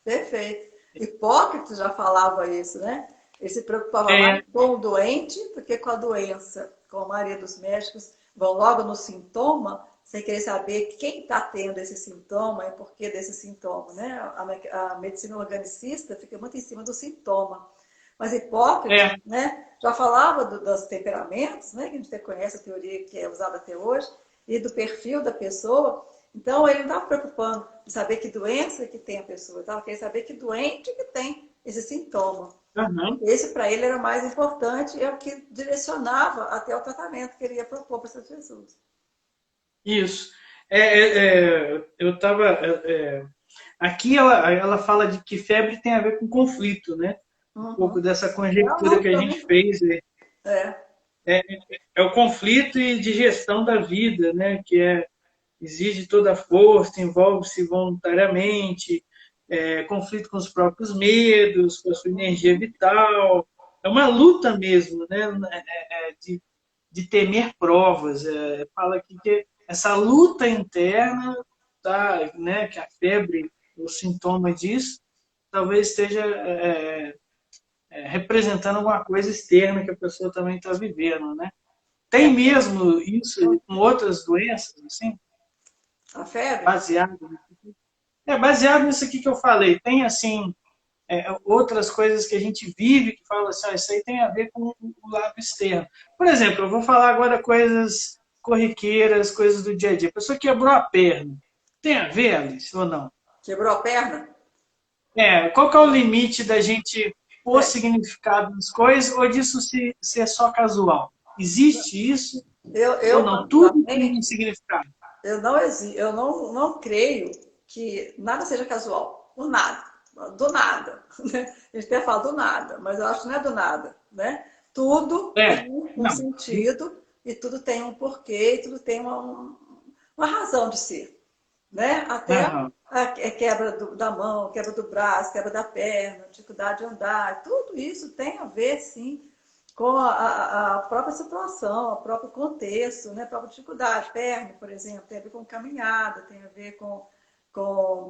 Perfeito. Hipócrates já falava isso, né? Ele se preocupava mais com o doente do que com a doença. Como a maioria dos médicos vão logo no sintoma, sem querer saber quem está tendo esse sintoma e por que desse sintoma, né? A medicina organicista fica muito em cima do sintoma. Mas Hipócrates, né, já falava dos temperamentos, né, que a gente conhece a teoria que é usada até hoje, e do perfil da pessoa. Então, ele não estava preocupando em saber que doença que tem a pessoa, estava querendo saber que doente que tem esse sintoma. Uhum. Esse, para ele, era o mais importante e é o que direcionava até o tratamento que ele ia propor para essas pessoas. Isso. Eu estava... aqui ela fala de que febre tem a ver com conflito, né? Um pouco dessa conjectura que a gente fez. É o conflito e de gestão da vida, né? Que exige toda a força, envolve-se voluntariamente, conflito com os próprios medos, com a sua energia vital. É uma luta mesmo, né? De temer provas. Fala aqui que essa luta interna, tá, né? Que a febre, o sintoma disso, talvez esteja representando alguma coisa externa que a pessoa também está vivendo, né? Tem mesmo isso com outras doenças, assim? A febre? Baseado nisso aqui que eu falei. Tem, assim, outras coisas que a gente vive que fala assim, isso aí tem a ver com o lado externo. Por exemplo, eu vou falar agora coisas corriqueiras, coisas do dia a dia. A pessoa quebrou a perna. Tem a ver, Alice, ou não? Quebrou a perna? Qual que é o limite da gente pôr significado nas coisas ou disso ser só casual? Existe isso? Ou não? Tudo tem um significado. Eu não creio que nada seja casual. Por nada. Do nada. A gente até fala do nada, mas eu acho que não é do nada. Né? Tudo tem um sentido e tudo tem um porquê e tudo tem uma razão de ser. Né? Até a quebra da mão, quebra do braço, quebra da perna, dificuldade de andar, tudo isso tem a ver, sim, com a própria situação, o próprio contexto, né? A própria dificuldade. Perna, por exemplo, tem a ver com caminhada, tem a ver com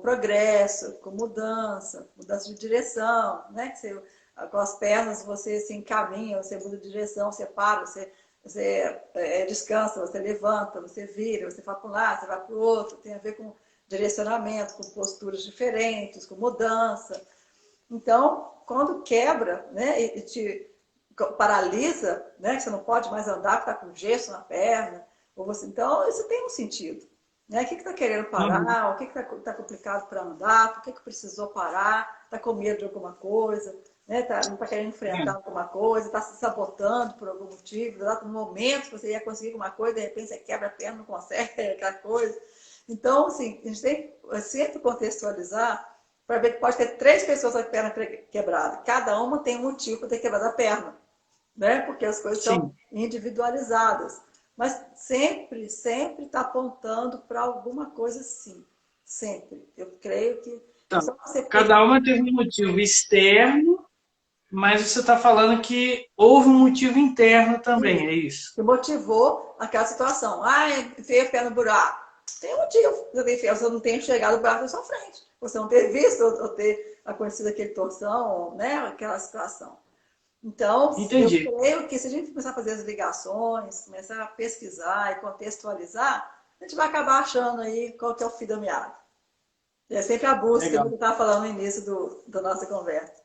progresso, com mudança de direção, né? Com as pernas você se encaminha, você muda de direção, você para, você descansa, você levanta, você vira, você vai para um lado, você vai para o outro, tem a ver com direcionamento, com posturas diferentes, com mudança. Então, quando quebra, né, e te paralisa, né, que você não pode mais andar, que está com gesso na perna, então isso tem um sentido. Né? O que está querendo parar? O que está complicado para andar? Por que precisou parar? Está com medo de alguma coisa? Né? Não está querendo enfrentar alguma coisa? Está se sabotando por algum motivo? No momento que você ia conseguir alguma coisa, de repente você quebra a perna, não consegue aquela coisa. Então, assim, a gente tem que sempre contextualizar para ver que pode ter 3 pessoas com a perna quebrada. Cada uma tem um motivo para ter quebrado a perna. Né? Porque as coisas são individualizadas. Mas sempre está apontando para alguma coisa, sim. Sempre. Eu creio que... Então, cada uma teve um motivo externo, mas você está falando que houve um motivo interno também, é isso? Que motivou aquela situação. Enfiei a pé no buraco. Tem um motivo. Você não tem enxergado o buraco na sua frente. Você não ter visto ou ter conhecido aquele torção, né? Aquela situação. Então, entendi. Eu creio que se a gente começar a fazer as ligações, começar a pesquisar e contextualizar, a gente vai acabar achando aí qual que é o fio da meada. É sempre a busca que eu estava falando no início da nossa conversa.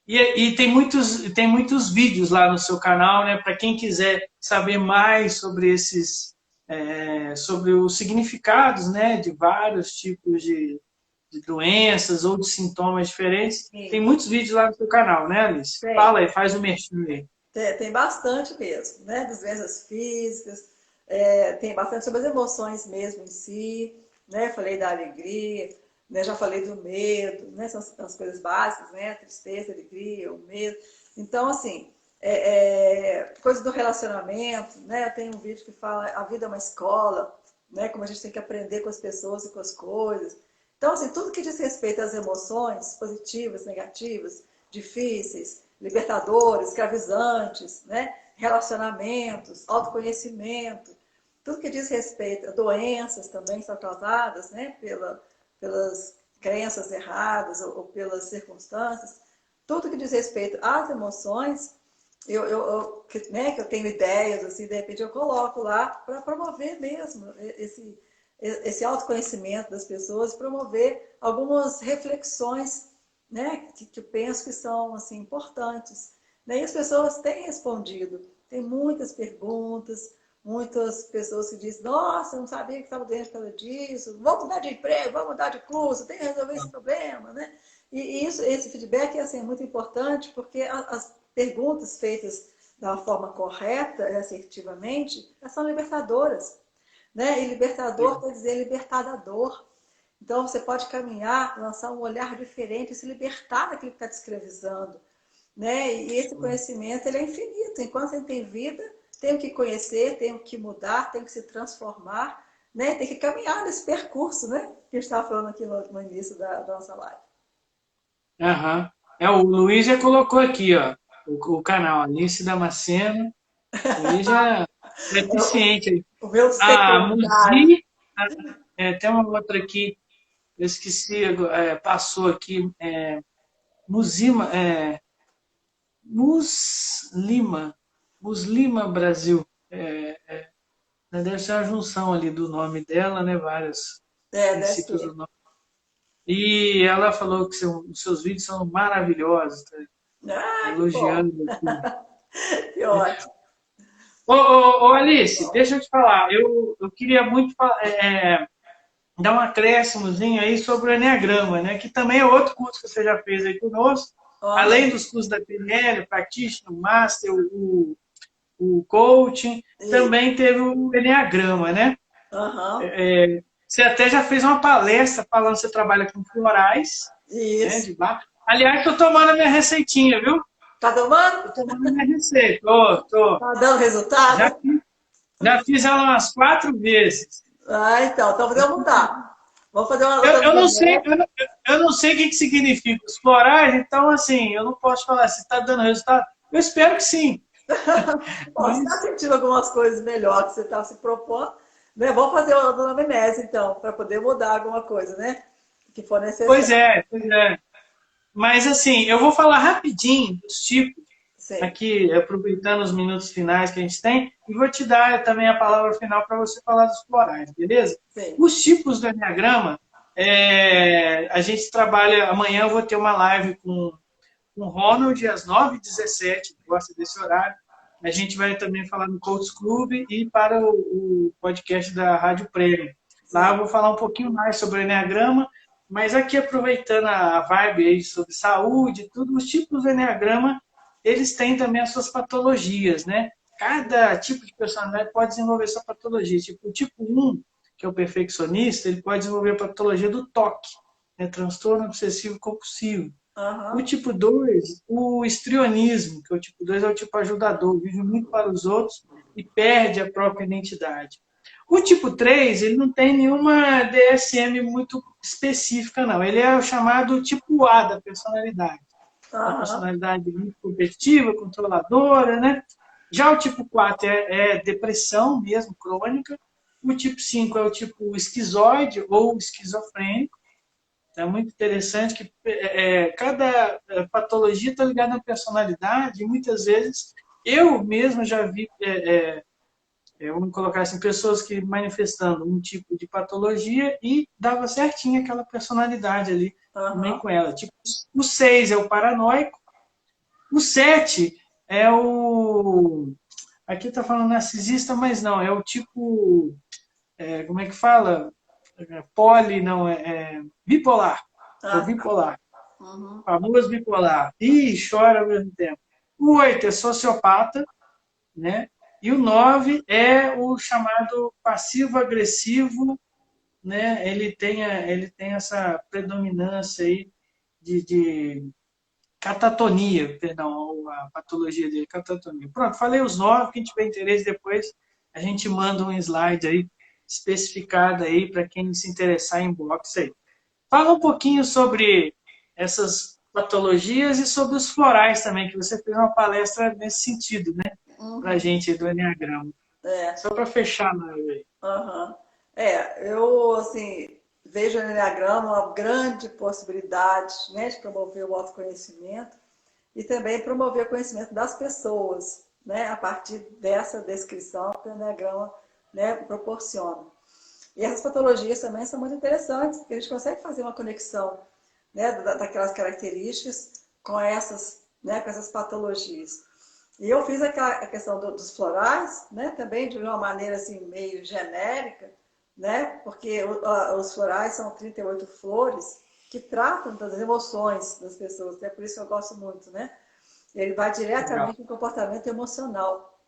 E tem muitos vídeos lá no seu canal, né? Para quem quiser saber mais sobre sobre os significados, né? De vários tipos de doenças ou de sintomas diferentes. Sim. Tem muitos vídeos lá no seu canal, né, Alice? Tem. Fala aí, faz o merchan aí. Tem bastante mesmo, né? Das doenças físicas, tem bastante sobre as emoções mesmo em si, né? Falei da alegria, né? Já falei do medo, né? São as coisas básicas, né? A tristeza, a alegria, o medo. Então, assim, coisas do relacionamento, né? Tem um vídeo que fala a vida é uma escola, né? Como a gente tem que aprender com as pessoas e com as coisas. Então, assim, tudo que diz respeito às emoções positivas, negativas, difíceis, libertadores, escravizantes, né? Relacionamentos, autoconhecimento, tudo que diz respeito a doenças também são causadas, né? crenças erradas ou pelas circunstâncias, tudo que diz respeito às emoções, né, que eu tenho ideias, assim, de repente eu coloco lá para promover mesmo esse autoconhecimento das pessoas, promover algumas reflexões, né, que eu penso que são assim, importantes. E as pessoas têm respondido, tem muitas perguntas, muitas pessoas que dizem, nossa, eu não sabia que estava doente por causa disso, vou mudar de emprego, vou mudar de curso, tem que resolver esse problema, né? E esse feedback é assim, muito importante, porque as perguntas feitas da forma correta e assertivamente, elas são libertadoras. Né? E libertador quer dizer libertar da dor. Então, você pode caminhar, lançar um olhar diferente, se libertar daquilo que está te escravizando. Né? E esse conhecimento ele é infinito. Enquanto a gente tem vida, tem que conhecer, tem que mudar, tem que se transformar, né? Tem que caminhar nesse percurso, né? Que a gente estava falando aqui no início da nossa live. Aham. O Luiz já colocou aqui, ó, o canal Alice Damasceno. O Luiz já é eficiente aí. O meu A secretário. Muzi, tem uma outra aqui, eu esqueci, passou aqui, Muslima Brasil. Deve ser a junção ali do nome dela, né? Vários Deve princípios ser. do nome. E ela falou que os seus vídeos são maravilhosos, tá? Ah, que bom. Elogiando aqui. Que ótimo. Ô, Alice, deixa eu te falar. Eu queria muito dar um acréscimozinho aí sobre o Enneagrama, né? Que também é outro curso que você já fez aí conosco. Além dos cursos da PNL, Practitioner, Master, o Coaching, também teve o Enneagrama, né? Você até já fez uma palestra falando que você trabalha com florais. Isso. Né, de bar. Aliás, estou tomando a minha receitinha, viu? Tá tomando? Estou tomando a minha receita. Tô. Tá dando resultado? Já fiz ela umas 4 vezes. Então podemos mudar. Vamos fazer uma eu não sei o que significa os florais, então, assim, eu não posso falar se está dando resultado. Eu espero que sim. Você está sentindo algumas coisas melhor que você está se propondo, né? Vamos fazer uma anamnese, então, para poder mudar alguma coisa, né? Que for necessário. Pois é. Mas, assim, eu vou falar rapidinho dos tipos, aqui, aproveitando os minutos finais que a gente tem, e vou te dar também a palavra final para você falar dos florais, beleza? Sim. Os tipos do Enneagrama, a gente trabalha, amanhã eu vou ter uma live com o Ronald às 9h17, gosta desse horário. A gente vai também falar no Coach Club e para o podcast da Rádio Prêmio. Lá eu vou falar um pouquinho mais sobre o Enneagrama, mas aqui aproveitando a vibe aí sobre saúde, tudo, os tipos do Enneagrama, eles têm também as suas patologias, né? Cada tipo de personalidade pode desenvolver sua patologia. Tipo, o tipo 1, que é o perfeccionista, ele pode desenvolver a patologia do toque, né? Transtorno obsessivo compulsivo. O tipo 2, o histrionismo, que é o tipo 2 é o tipo ajudador, vive muito para os outros e perde a própria identidade. O tipo 3, ele não tem nenhuma DSM muito específica, não. Ele é o chamado tipo A da personalidade. A personalidade muito competitiva, controladora, né? Já o tipo 4 é depressão mesmo, crônica. O tipo 5 é o tipo esquizoide ou esquizofrênico. É muito interessante que cada patologia está ligada à personalidade e muitas vezes eu mesmo já vi, vamos colocar assim, pessoas que manifestando um tipo de patologia e dava certinho aquela personalidade ali também com ela. Tipo, o 6 é o paranoico, o 7 é o... Aqui está falando narcisista, mas não, é o tipo... como é que fala? Bipolar. É o bipolar. Famoso bipolar. E chora ao mesmo tempo. O 8 é sociopata, né? E o 9 é o chamado passivo-agressivo, né? Ele tem essa predominância aí de catatonia, perdão, a patologia dele, catatonia. Pronto, falei os 9, quem tiver interesse depois a gente manda um slide aí especificado aí para quem se interessar em box aí. Fala um pouquinho sobre essas patologias e sobre os florais também, que você fez uma palestra nesse sentido, né? Para a gente do Enneagrama. Só para fechar a live aí. Eu, assim, vejo no Enneagrama uma grande possibilidade, né, de promover o autoconhecimento e também promover o conhecimento das pessoas, né, a partir dessa descrição que o Enneagrama, né, proporciona. E essas patologias também são muito interessantes, porque a gente consegue fazer uma conexão, né, daquelas características com essas, né, com essas patologias. E eu fiz a questão dos florais, né, também de uma maneira assim, meio genérica, né, porque os florais são 38 flores que tratam das emoções das pessoas, é por isso que eu gosto muito, né? Ele vai diretamente no comportamento emocional.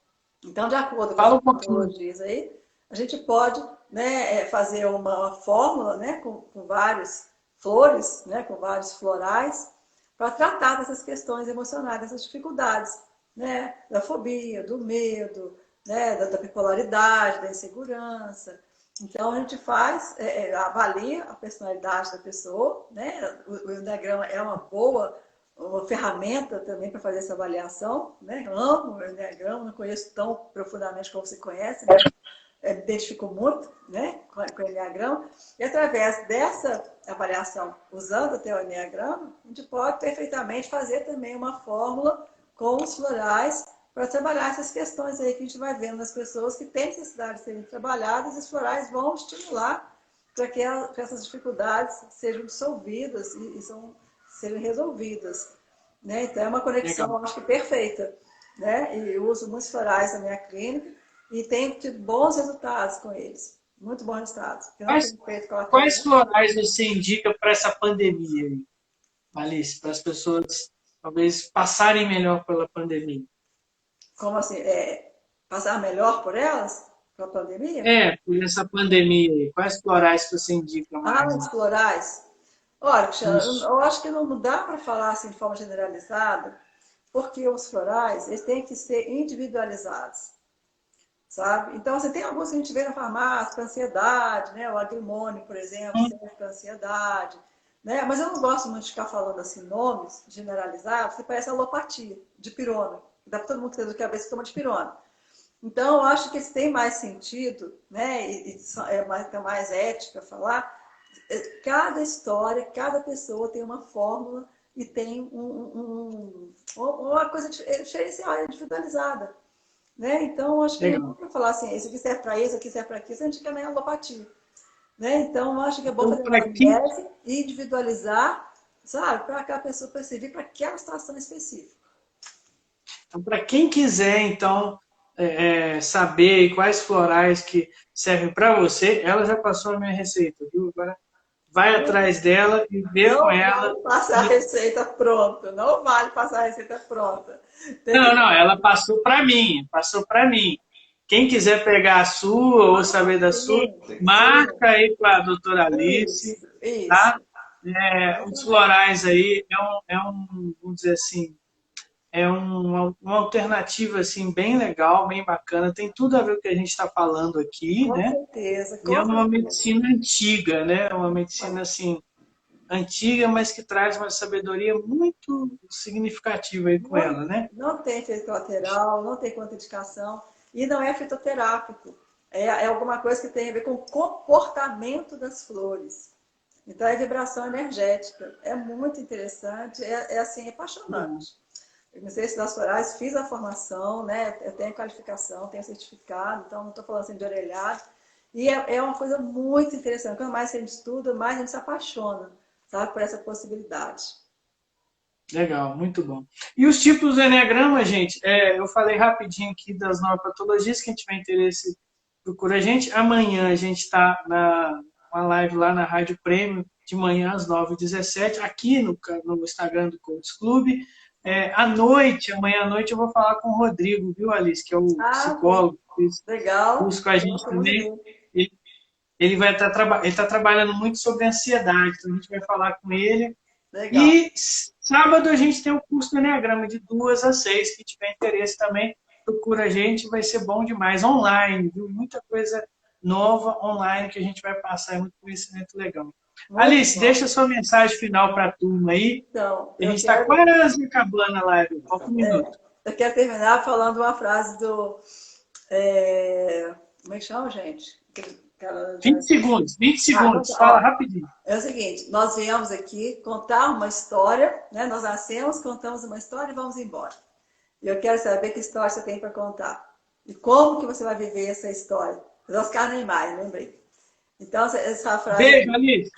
Então, de acordo com as patologias aí, a gente pode, né, fazer uma fórmula, né, com várias flores, né, com vários florais, para tratar dessas questões emocionais, dessas dificuldades, né, da fobia, do medo, né, da bipolaridade, da insegurança. Então, a gente faz, avalia a personalidade da pessoa, né? O Enneagrama é uma ferramenta também para fazer essa avaliação, né? Eu amo o Enneagrama, não conheço tão profundamente como você conhece, mas me identifico muito, né, com o Enneagrama. E através dessa avaliação, usando até o Enneagrama, a gente pode perfeitamente fazer também uma fórmula com os florais para trabalhar essas questões aí que a gente vai vendo nas pessoas que têm necessidade de serem trabalhadas, e os florais vão estimular para que essas dificuldades sejam dissolvidas e sejam resolvidas. Né? Então, é uma conexão, eu acho que perfeita. Né? E eu uso muitos florais na minha clínica e tenho tido bons resultados com eles. Muito bons resultados. Quais florais você indica para essa pandemia aí, Alice? Para as pessoas, talvez, passarem melhor pela pandemia? Como assim? Passar melhor por elas? Pela pandemia? Por essa pandemia aí. Quais florais que você indica mais? Os florais. Olha, Cristiano, eu acho que não dá para falar assim de forma generalizada, porque os florais eles têm que ser individualizados, sabe? Então, você tem alguns que a gente vê na farmácia para ansiedade, né? O agrimônio, por exemplo, serve para ansiedade, né? Mas eu não gosto muito de ficar falando assim nomes generalizados, que parece alopatia, de pirona. Dá para todo mundo que tem dor de cabeça que toma de pirona. Então, eu acho que isso tem mais sentido, né? Tem mais ética falar. Cada história, cada pessoa tem uma fórmula e tem uma coisa diferencial, individualizada. Né? Então, acho que não dá para falar assim, isso aqui serve para isso, aqui serve para aquilo, a gente quer nem alopatia. Né? Então, acho que é bom fazer uma análise e individualizar, sabe, para aquela pessoa perceber para aquela situação específica. Então, para quem quiser, então, saber quais florais que servem para você, ela já passou a minha receita, viu? Agora vai atrás dela e vê com ela. Não vale passar a receita pronta, não vale passar a receita pronta. Não, ela passou para mim, Quem quiser pegar a sua ou saber da sua, marca aí para a doutora Alice, isso. Tá? Os florais aí vamos dizer assim, uma alternativa assim, bem legal, bem bacana, tem tudo a ver com o que a gente está falando aqui, com né? Certeza, E é uma medicina antiga, né? Uma medicina assim, antiga, mas que traz uma sabedoria muito significativa aí com ela, né? Não tem efeito colateral, não tem contraindicação e não é fitoterápico. É alguma coisa que tem a ver com o comportamento das flores. Então, é vibração energética. É muito interessante, assim, apaixonante. Eu comecei a estudar as florais, fiz a formação, né? Eu tenho qualificação, tenho certificado, então não estou falando assim de orelhado. E é uma coisa muito interessante. Quanto mais a gente estuda, mais a gente se apaixona, sabe, por essa possibilidade. Legal, muito bom. E os tipos do Enneagrama, gente, eu falei rapidinho aqui das 9 patologias, quem tiver interesse, procura a gente. Amanhã a gente está uma live lá na Rádio Prêmio, de manhã às 9h17, aqui no Instagram do Coach Club. Amanhã à noite eu vou falar com o Rodrigo, viu, Alice, que é o psicólogo. Legal. Curso com a gente também. Ele tá trabalhando muito sobre ansiedade, então a gente vai falar com ele. Legal. E sábado a gente tem o curso do Enneagrama de 2 às 6. Quem tiver interesse também, procura a gente, vai ser bom demais. Online, viu? Muita coisa nova online que a gente vai passar, é muito conhecimento legal. Muito Alice, bom. Deixa a sua mensagem final para a turma aí. Então, a gente está quase acabando a live. Falta um minuto. Eu quero terminar falando uma frase do... como é que chama, gente? 20 segundos, 20 segundos, fala rapidinho. É o seguinte, nós viemos aqui contar uma história, né? Nós nascemos, contamos uma história e vamos embora. E eu quero saber que história você tem para contar. E como que você vai viver essa história. Os Oscar Niemeyer, lembrei. Então, essa frase... Beijo, Alice.